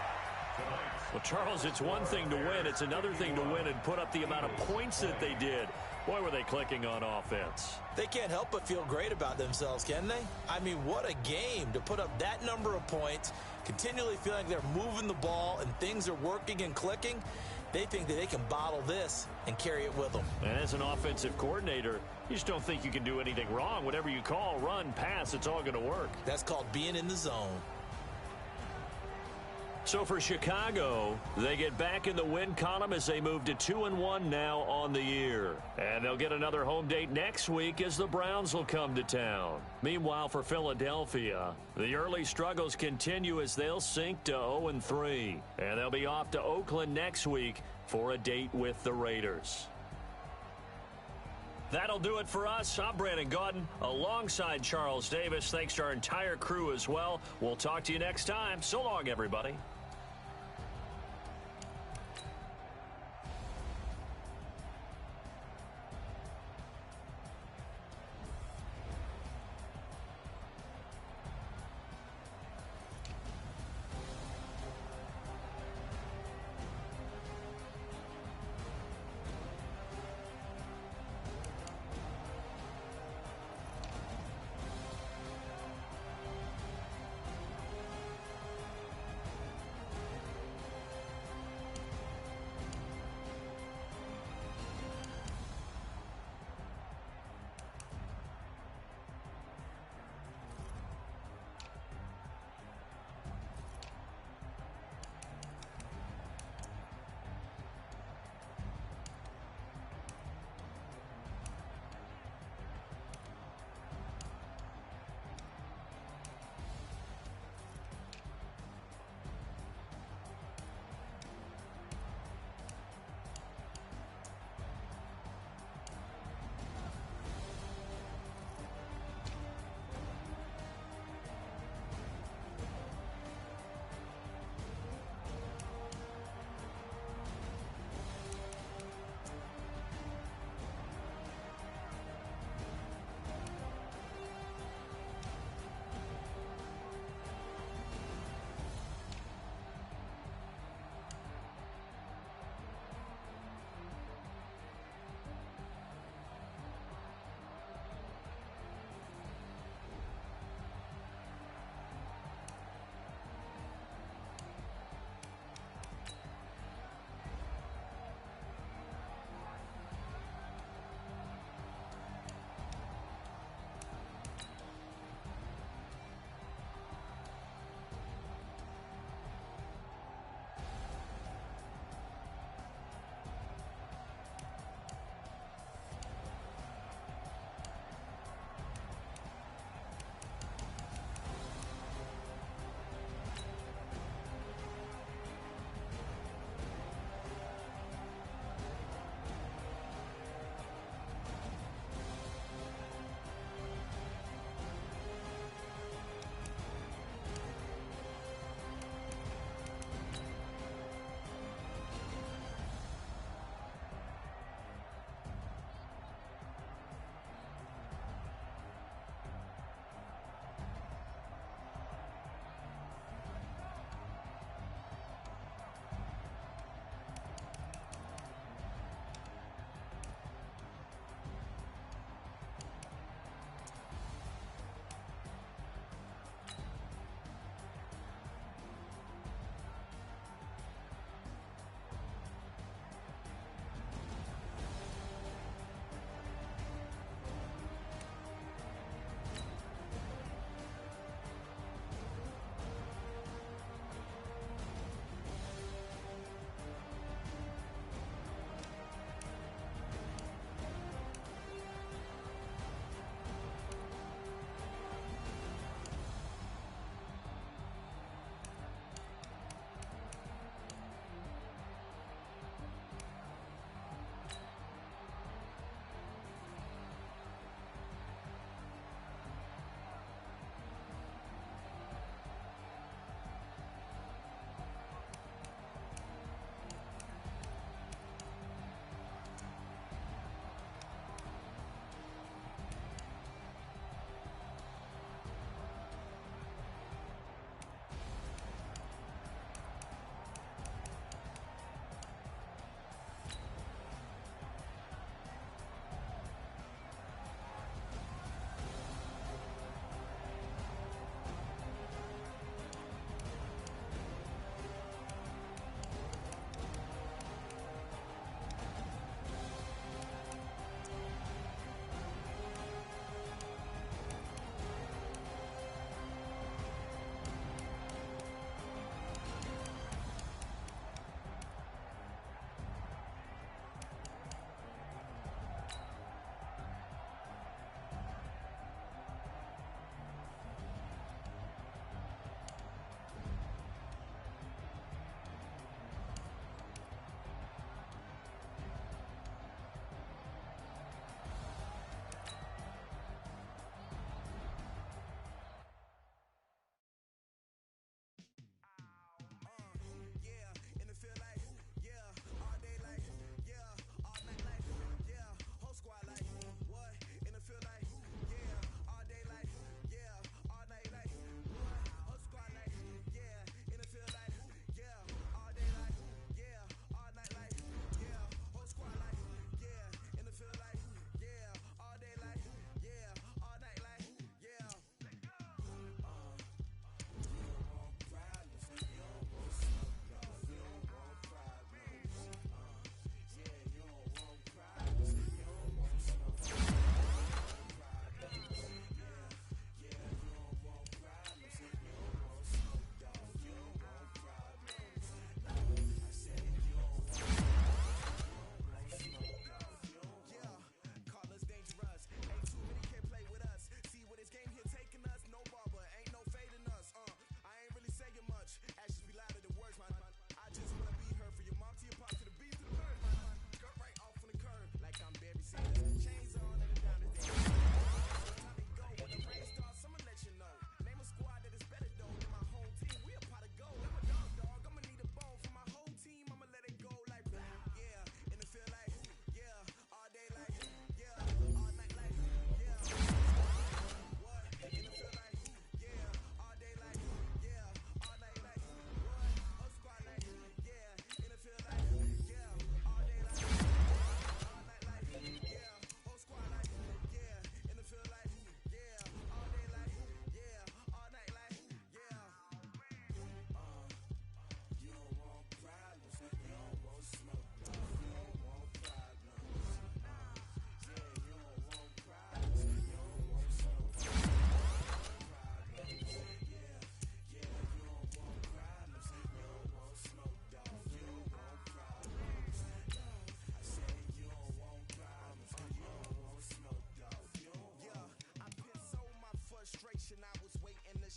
Well, Charles, it's one thing to win. It's another thing to win and put up the amount of points that they did. Boy, were they clicking on offense. They can't help but feel great about themselves, can they? I mean, what a game to put up that number of points, continually feeling like they're moving the ball and things are working and clicking. They think that they can bottle this and carry it with them. And as an offensive coordinator, you just don't think you can do anything wrong. Whatever you call, run, pass, it's all going to work. That's called being in the zone. So for Chicago, they get back in the win column as they move to 2-1 now on the year. And they'll get another home date next week as the Browns will come to town. Meanwhile, for Philadelphia, the early struggles continue as they'll sink to 0-3. And they'll be off to Oakland next week for a date with the Raiders. That'll do it for us. I'm Brandon Gaudin alongside Charles Davis. Thanks to our entire crew as well. We'll talk to you next time. So long, everybody.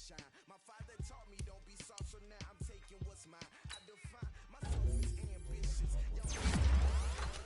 shine. My father taught me don't be soft, so now I'm taking what's mine. I define myself as ambitious. Yo,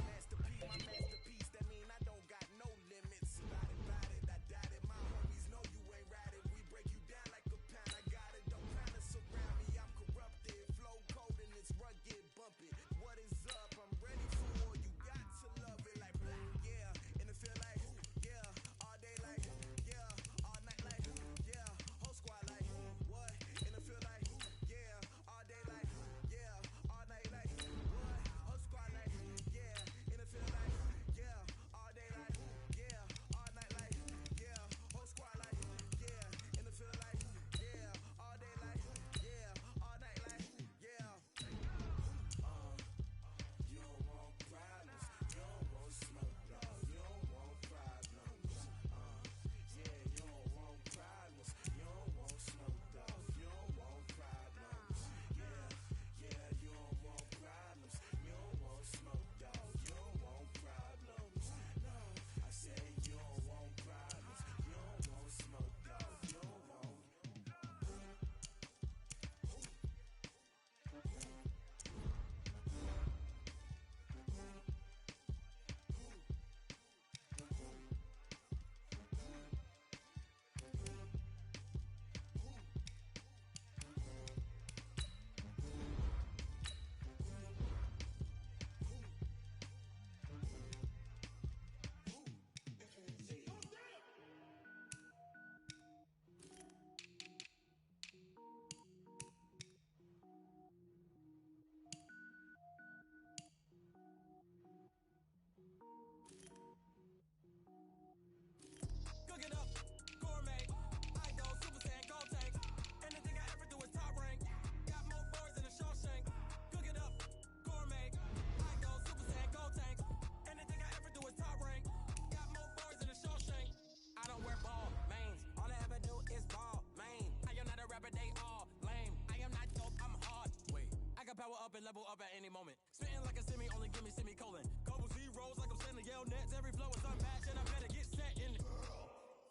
masterpiece, my masterpiece. That mean I don't got no limits. About it, I doubt it. My homies know you ain't right it. We break you down like a pound. I got it, don't pound us around me. I'm corrupted, flow cold and it's rugged, bump it. What is up? I'm ready for war. You got to love it like yeah, and it feel like yeah, all day like yeah, all night like yeah, whole squad like what? And it feel like yeah, all day like yeah, all night like what? Whole squad like yeah, and it feel like yeah, all day like yeah, all night like yeah, whole squad like yeah, and it feel like yeah, all day like yeah, all night like yeah. You don't want problems, you don't want smoke, dog. You don't want problems. Yeah, you don't want problems, you don't want smoke, dog. You don't want problems. Yeah, you don't want problems, you don't want smoke, dog. You don't want problems. No, I said you don't want problems, you don't want smoke, dog. You don't want. Cook it up, gourmet. I go Super Saiyan, gold tank. Anything I ever do is top rank. Got more boards than a Shawshank. Cook it up, gourmet. I go Super Saiyan, gold tank. Anything I ever do is top rank. Got more boards than a Shawshank. I don't wear ball mains. All I ever do is ball main. I am not a rapper, they all lame. I am not dope, I'm hard. Wait, I can power up and level up at any moment. Spitting like a semi, only give me semicolon. Couple zeros like I'm sending yell nets. Every flow is unmatched and I better get set in.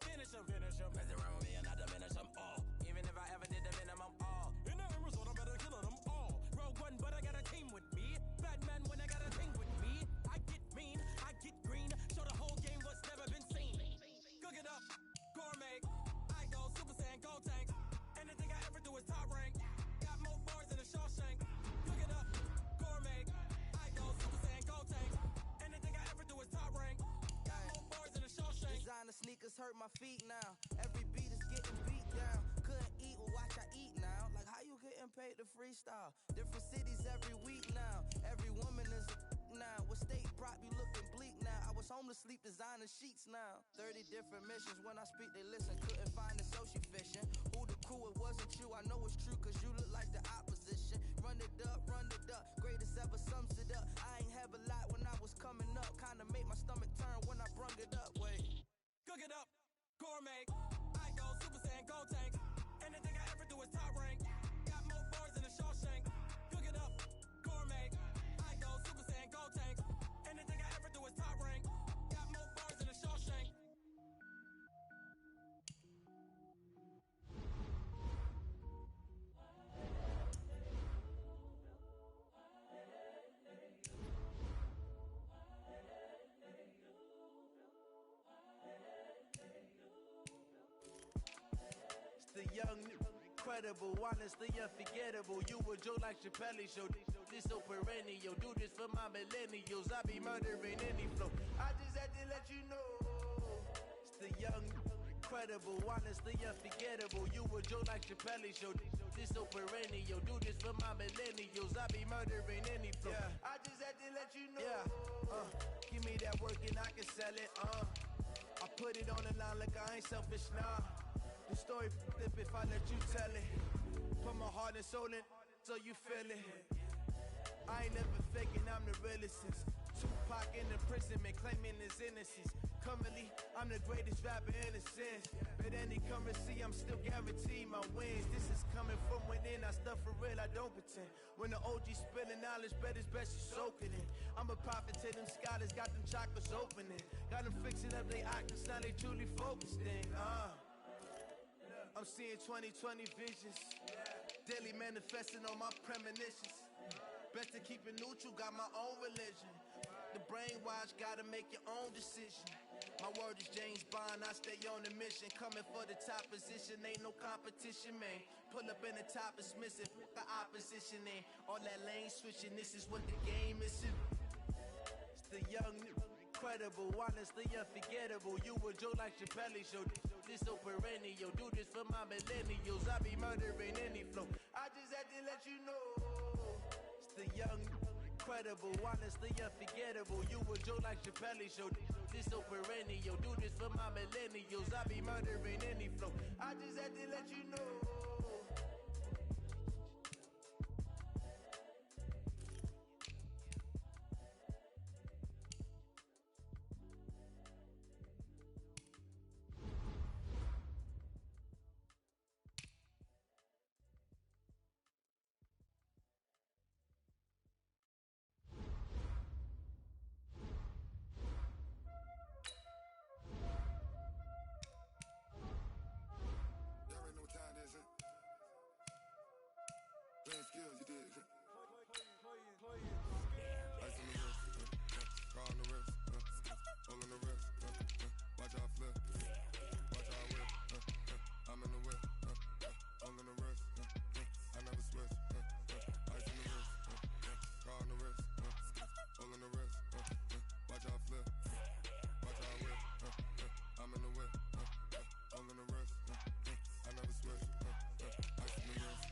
Finish him. Mess around with me and I diminish them all. Even if I ever did the minimum, all. In the end result, I'm better killing them all. Rogue One, but I got a team with me. Batman when I got a team with me. I get mean, I get green. Show the whole game what's never been seen. Cook it up, gourmet. I go Super Saiyan, gold tank. Anything I ever do is top rank. Got more bars than a Shawshank. Cook it up, gourmet. I go Super Saiyan, gold tank. Anything I ever do is top rank. Got more bars than a Shawshank. Designer sneakers hurt my feet now. Every beat is getting beat down. Couldn't eat, well watch I eat now. Like how you getting paid to freestyle? Different cities every week now. Every woman is a now. What state prop you looking bleak now? I was home to sleep designing sheets now. 30 different missions. When I speak they listen. Couldn't find it so she fishing. Who the crew? It wasn't you. I know it's true cause you look like the opposition. Run it up. Greatest ever sums it up. I ain't have a lot when I was coming up. Kinda made my stomach turn when I brung it up. Wait. Cook it up, gourmet. I go Super Saiyan, gold tank. Anything I ever do is top rank. Got more bars than a Shawshank. Cook it up, gourmet. I go Super Saiyan, gold tank. Anything I ever do is top rank. Got more bars than a Shawshank. The young, incredible, honestly unforgettable. You a Joe like Chappelle show. This so perennial. Do this for my millennials. I be murdering any flow. I just had to let you know. It's the young, incredible, honestly unforgettable. You a Joe like Chappelle show. This so perennial. Do this for my millennials. I be murdering any flow. Yeah. I just had to let you know. Yeah. Give me that work and I can sell it. I put it on the line like I ain't selfish, nah. The story flip if I let you tell it. Put my heart and soul in so you feel it. I ain't never faking, I'm the realest since Tupac in imprisonment, claiming his innocence. Currently, I'm the greatest rapper in a sense. But any currency, I'm still guaranteed my wins. This is coming from within, I stuff for real, I don't pretend. When the OG spilling knowledge, bet it's best you soak it in. I'm a prophet to them scholars, got them chakras opening. Got them fixing up they octaves, now they truly focused in. I'm seeing 2020 visions. Daily manifesting on my premonitions. Best to keep it neutral, got my own religion. The brainwash, gotta make your own decision. My word is James Bond, I stay on the mission. Coming for the top position, ain't no competition, man. Pull up in the top, it's missing, the opposition ain't. All that lane switching, this is what the game is. It's the young, incredible, honestly unforgettable. You a joke like Chappelle show. This so perennial, do this for my millennials. I be murdering any flow. I just had to let you know. It's the young, incredible, honestly unforgettable. You a joke like Chappelle show. This so perennial, do this for my millennials. I be murdering any flow. I just had to let you know. Playing skills, you did. Ice on the wrist, car on the wrist, hole in the wrist, watch how I flip, watch how I whip, I'm in the whip, hole in the wrist, I never switch, ice on the wrist, car on the wrist, hole in the wrist, watch how I flip, watch how I whip, I'm in the whip, hole in the wrist, I never switch, ice on the wrist.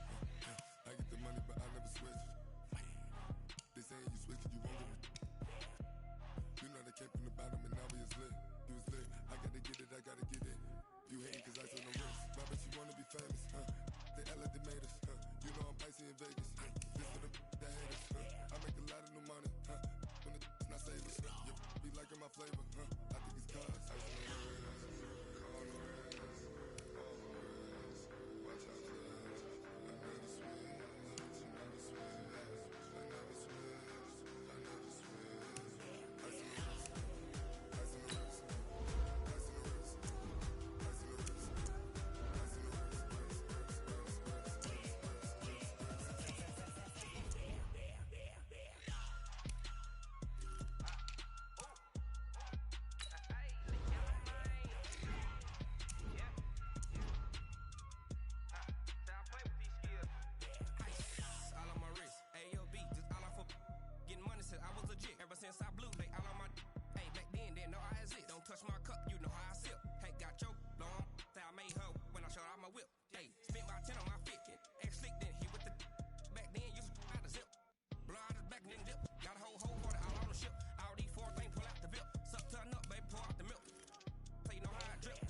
I get the money, but I never switch. They saying you switch, you won't get it. You know they came from the bottom and now we is lit. You was lit, I gotta get it, I gotta get it. You hating cause I on the wrist. But I bet you wanna be famous, They act like they made us, You know I'm icy in Vegas, This for the that hate us, I make a lot of new money, When the not save us, You be liking my flavor, I think it's cause ice on the wrist, on the wrist, on the wrist. Watch out for this, I never switch. Since I blew, they all on my hey, back then, didn't know I exist. Don't touch my cup, you know how I sip. Hey, got your long, say I made her when I showed out my whip. Hey, spent my 10 on my fit. Ex slick, then he with the back then, used to out the zip. Blow out his back, then dip. Got a whole party all on the ship. All these 4 things, pull out the VIP. Suck, turn up, baby, pour out the milk. So you know how I drip.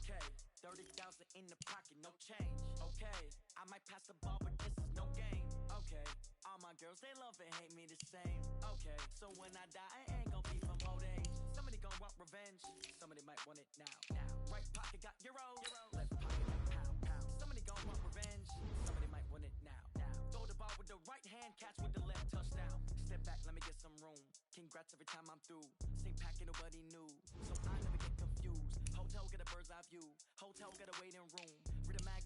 Okay, 30,000 in the pocket, no change. Okay, I might pass the ball, but this is no game. Okay, all my girls, they love and hate me the same. Okay, so when I die, I ain't gonna be from old age. Somebody gonna want revenge, somebody might want it now. Right pocket got euros, left pocket got pound. Somebody gonna want revenge, somebody might want it now. Throw the ball with the right hand, catch with the left, touchdown. Step back, let me get some room. Congrats every time I'm through. Same packet, nobody knew, so I never get confused. Hotel get a bird's eye view. Hotel get a waiting room.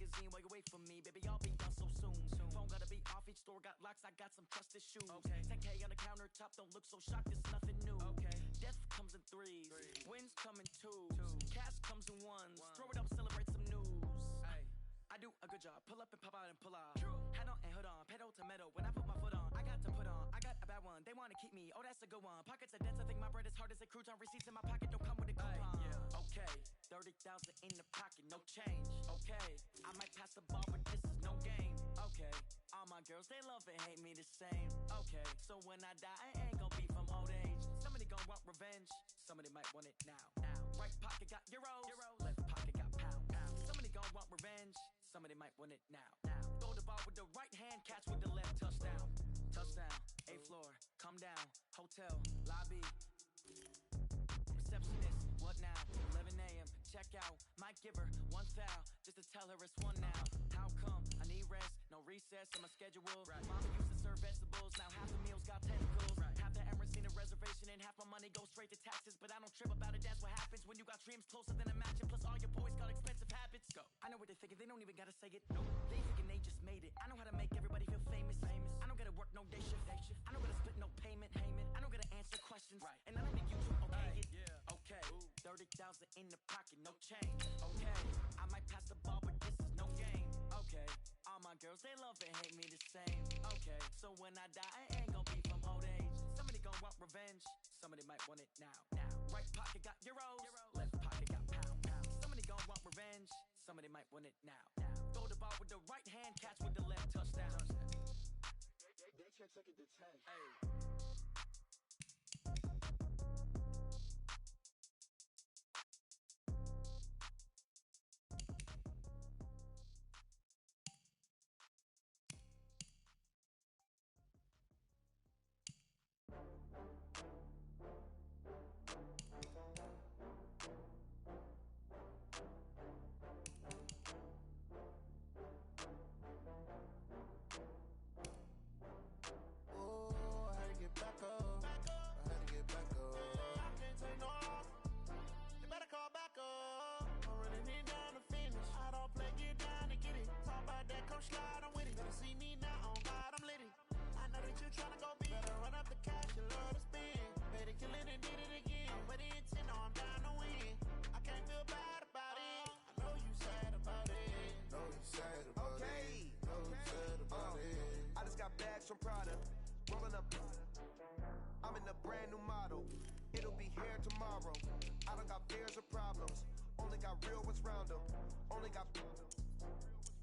magazine while you wait for me. Baby, I'll be done so soon. Phone gotta be off, each store got locks, I got some trusted shoes. Okay. 10K on the countertop, don't look so shocked, it's nothing new. Okay. Death comes in threes, wins come in twos. Cash comes in ones, throw it up, celebrate some news. I do a good job, pull up and pop out and pull off. Hat on and hood on, pedal to metal, when I put my foot on, I got to put on, I got a bad one, they wanna keep me, oh that's a good one. Pockets are dense, I think my bread is hard as a crouton. Receipts in my pocket don't come with a coupon. Okay, 30,000 in the pocket, no change. Okay, I might pass the ball, but this is no game. Okay, all my girls, they love and hate me the same. Okay, so when I die, I ain't gon' be from old age. Somebody gon' want revenge, somebody might want it now. Right pocket got euros, left pocket got pound. Somebody gon' want revenge, somebody might want it now. Throw the ball with the right hand, catch with the left, touchdown. Touchdown, 8th floor, come down, hotel, lobby. Receptionist, what now? 11 a.m., check out, might give her one foul, just to tell her it's one now. How come? I need rest, no recess in my schedule. Mama used to serve vegetables, now half the meals got tentacles. Half the Emirates need a reservation and half my money goes straight to taxes. But I don't trip about it, that's what happens when you got dreams closer than a mansion. Plus all your boys got expensive habits. Go. I know what they're thinking, they don't even gotta say it. No, they thinking they just made it. I know how to make everybody feel famous. I don't gotta work no day shift. I don't gotta split no payment. I don't gotta answer questions. And I don't need you to okay it. Okay, 30,000 in the pocket, no change. Okay, I might pass the ball, but this is no game. Okay, all my girls, they love and hate me the same. Okay, so when I die, I ain't gon' be from old age. Somebody gon' want revenge, somebody might want it now. Right pocket got euros, left pocket got pound. Somebody gon' want revenge, somebody might want it now. Throw the ball with the right hand, catch with the left, touchdown. They check it to 10. Hey. Bags from Prada, rolling up. I'm in a brand new model. It'll be here tomorrow. I don't got fears or problems. Only got real ones round them. Only got.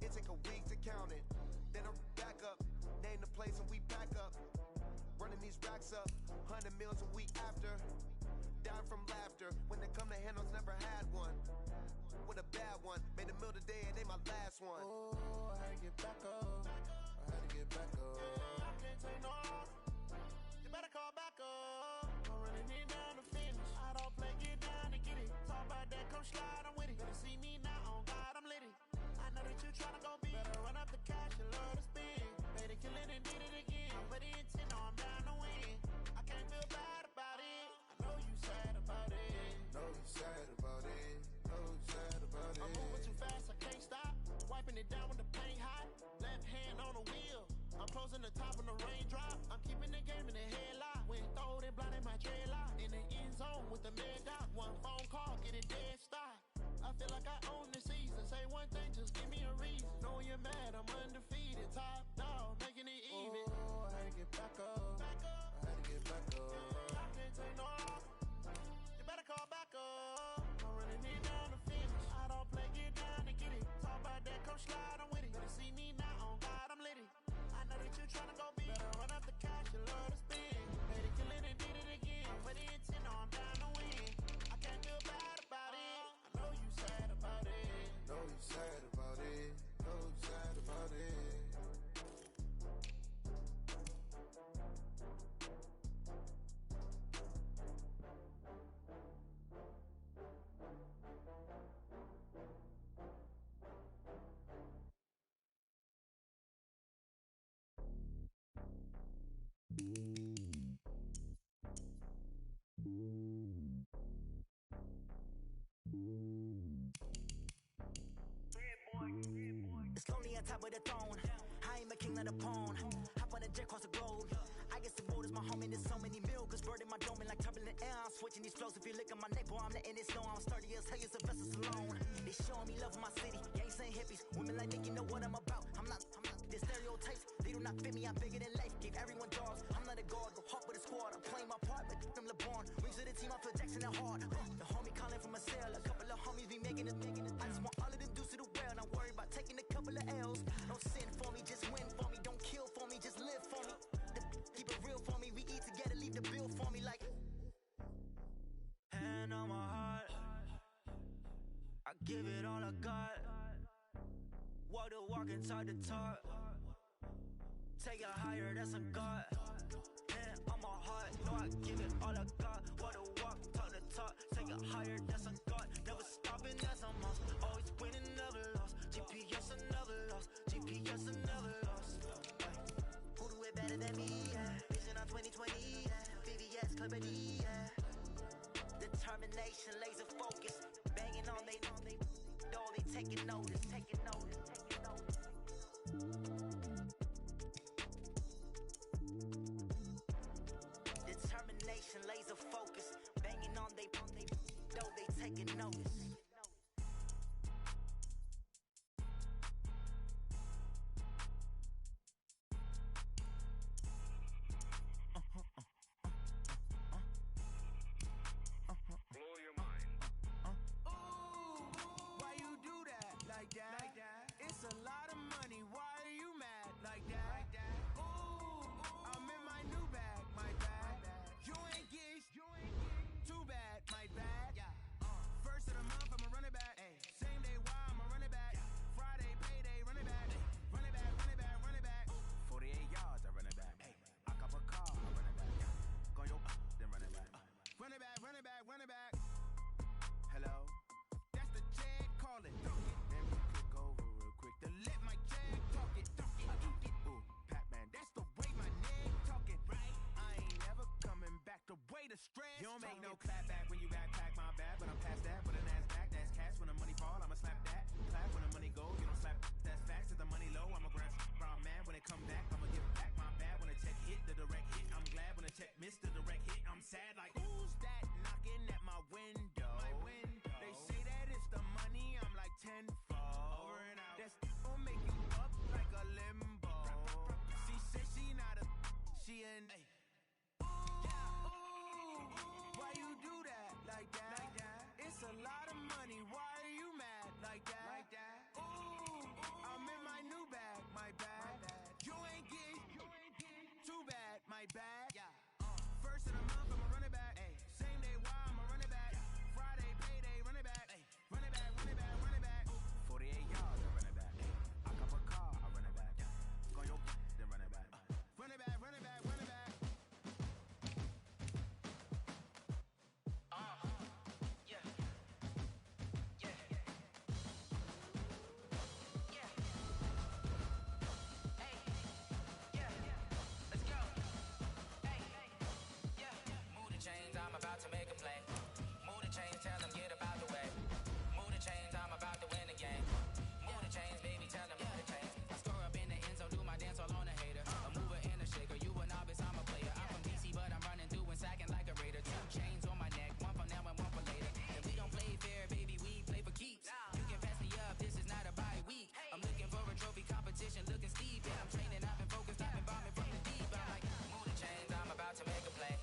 It take a week to count it. Then I'm back up. Name the place and we pack up. Running these racks up. 100 meals a week after. Dying from laughter. When they come to handles, never had one. With a bad one. Made a meal today and they my last one. Oh, I had to get back up. I had to get back up. I can't take no off. You better call back up. I'm running it down to finish. I don't play, get down to get it. Talk about that, come slide, I'm with it. Better see me now, on God, I'm lit it. I know that you tryna go big. Better run up the cash, you love to spend. Made it, kill it, and did it again. I put in 10, now I'm down to win. I can't feel bad about it. I know you sad about it. Know you sad about it. Know you sad about it. I'm moving too fast, I can't stop. Wiping it down when the paint hot. Left hand on the wheel. I'm closing the top when the raindrop. I'm keeping the game in the headlock. When throwed and blinded my dreadlock. In the end zone with the mad dot. One phone call, get it dead stop. I feel like I own the season. Say one thing, just give me a reason. Knowing you're mad, I'm undefeated. Top dog, making it even. Oh, I had to get back up. I had to get back up. I can't take no off. You better call back up. I'm running it down to finish. I don't play, get down to get it. Talk about that, come slide, I'm with it. Better see me now, on God, I'm lit it. I know that you tryna go big. Better run up the cash, you love to spend. Made it, kill it, and did it again. I put in 10, now I'm down to win. I can't feel bad about it. I know you sad about it. Know you sad about on top of the throne. I am a king of the pawn. Hop on a jet across the globe. I guess the world is my home and there's so many milkers burning my dome and like turbulent air. I'm switching these flows. If you look at my neck, boy, I'm letting it slow. I'm sturdy as hell, it's a vessel alone. They showing me love in my city. Gangs saying hippies. Women like Nick, you know what I'm about. I'm not the stereotypes. They do not fit me. I'm bigger than life. Gave everyone dogs. I'm not a guard. Go hard with a squad. I'm playing my part, but I'm LeBron. Wings of the team, I feel Jackson and hard. The homie calling from a cell. A couple of homies be making it. I just want all of them dudes to the well. Not worry about taking a couple of L's. Don't sin for me, just win for me. Don't kill for me, just live for me. Keep it real for me. We eat together, leave the bill for me like. Hand on my heart, I give it all I got. Walk the walk and talk the talk. Take it higher, that's a God. Hand on my heart, know I give it all I got. Walk the walk, talk the talk. Take it higher, that's a God. Never stopping, that's a must. Always winning, never lost. GPS, I never lost. GPS, I never lost. Who do it better than me? Yeah. Vision on 2020. Yeah. VVS, Clippity. Yeah. Determination, laser focus. Banging on they door, they taking notice. Taking notice. Taking notice. Determination, laser focus. Banging on they door, they taking notice. It's a lot of money, why are you mad like that? Ooh, I'm in my new bag, my bad. You ain't geeks, too bad, my bad. First of the month, I'ma run it back. Same day, why I'ma run it back. Friday, payday, run it back. Run it back, run it back, run it back. 48 yards, I run it back. I cop a car, I run it back. Go yo, then run it back. Run it back, run it back, run it back. Hello? That's the Chad calling. Let me click over real quick to let my Chad talk it. Ooh, Pac-Man, that's the way my name talking. Right? I ain't never coming back the way the stress. You don't make no clap back when you backpack my bag, but I'm past that. With a NASDAQ, that's cash. When the money fall, I'ma slap that. Clap when the money go, you don't slap. That's facts. If the money low, I'ma grab brown man. When it come back, I'ma give back my bad. When the check hit, the direct hit. I'm glad when the check missed the direct hit. I'm sad like who's that knocking at my window? They say that it's the money, I'm like tenfold. Over and out. That's gon' make you up like a limbo. She said she not a, she an. Ooh, why you do that like that? It's a lot of money, why are you mad like that? Ooh, I'm in my new bag, my bad. You ain't geek, too bad, my bad. First of the month, I'ma run it back. Same day, why I'ma run it back. Friday, payday, run it back. Run it back, run it back, run it back. 48 yards, I run it back. I cop a car, I run it back. Go yo, then run it back. Run it back, run it back, run it back. Yeah. Yeah. Yeah. Hey. Yeah. Let's go. Hey. Yeah. Move the chains, I'm about to make a play. Move the chains, tell them get about the way. Move the chains, I'm about to win the game. Move the chains, baby, tell them move the chains. I score up in the end zone, do my dance all on a hater. A mover and a shaker, you a novice, I'm a player. I'm from DC, but I'm running through and sacking like a raider. 2 chains on my neck, one for now and one for later. And we don't play fair, baby, we play for keeps. You can pass me up, this is not a bye week. I'm looking for a trophy competition, looking steep. And I'm training, I've been focused, I've been bombing from the deep. I'm like, move the chains, I'm about to make a play.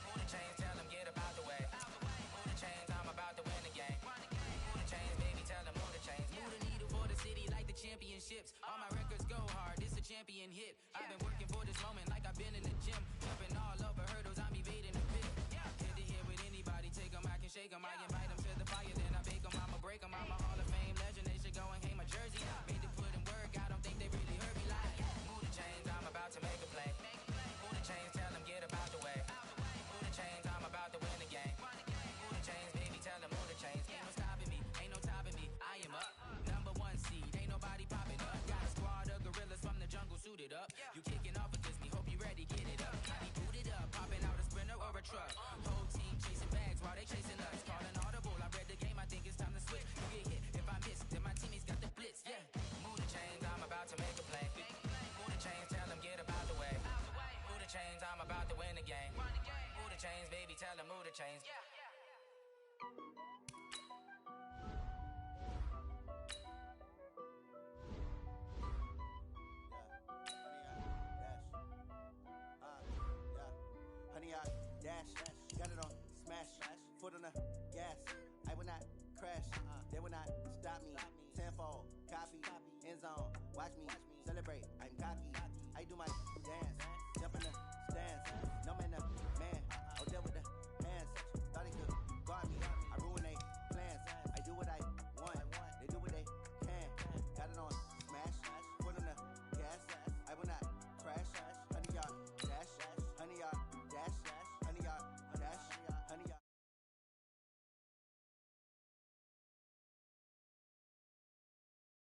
Move the chains, tell them get about the way. Move the chains, I'm about to win the game. Move the chains, baby, tell them move the chains. Move the needle for the city like the championships. All my records go hard, this a champion hit. I've been working for this moment like I've been in the gym. Jumping all over hurdles, I'm evading the pit. Head to head with anybody, take them, I can shake them. I invite them to the fire, then I bake them. I'ma break them, I'm a Hall of Fame legend. They should go and hang my jersey. Made to put in work, I don't think they really heard me like. Move the chains, I'm about to make a play. Move the chains, tell them get about the way. Move the chains, I'm about to win the game. Move the chains, baby, tell them move the chains. Ain't no stopping me, ain't no topping me. I am up, #1 seed, ain't nobody popping up. Got a squad of gorillas from the jungle suited up. You kicking off against me, hope you ready, get it up. I be booted up, popping out a sprinter or a truck. Whole team chasing bags while they chasing us. Calling audible, I read the game, I think it's time to switch. You get hit chains.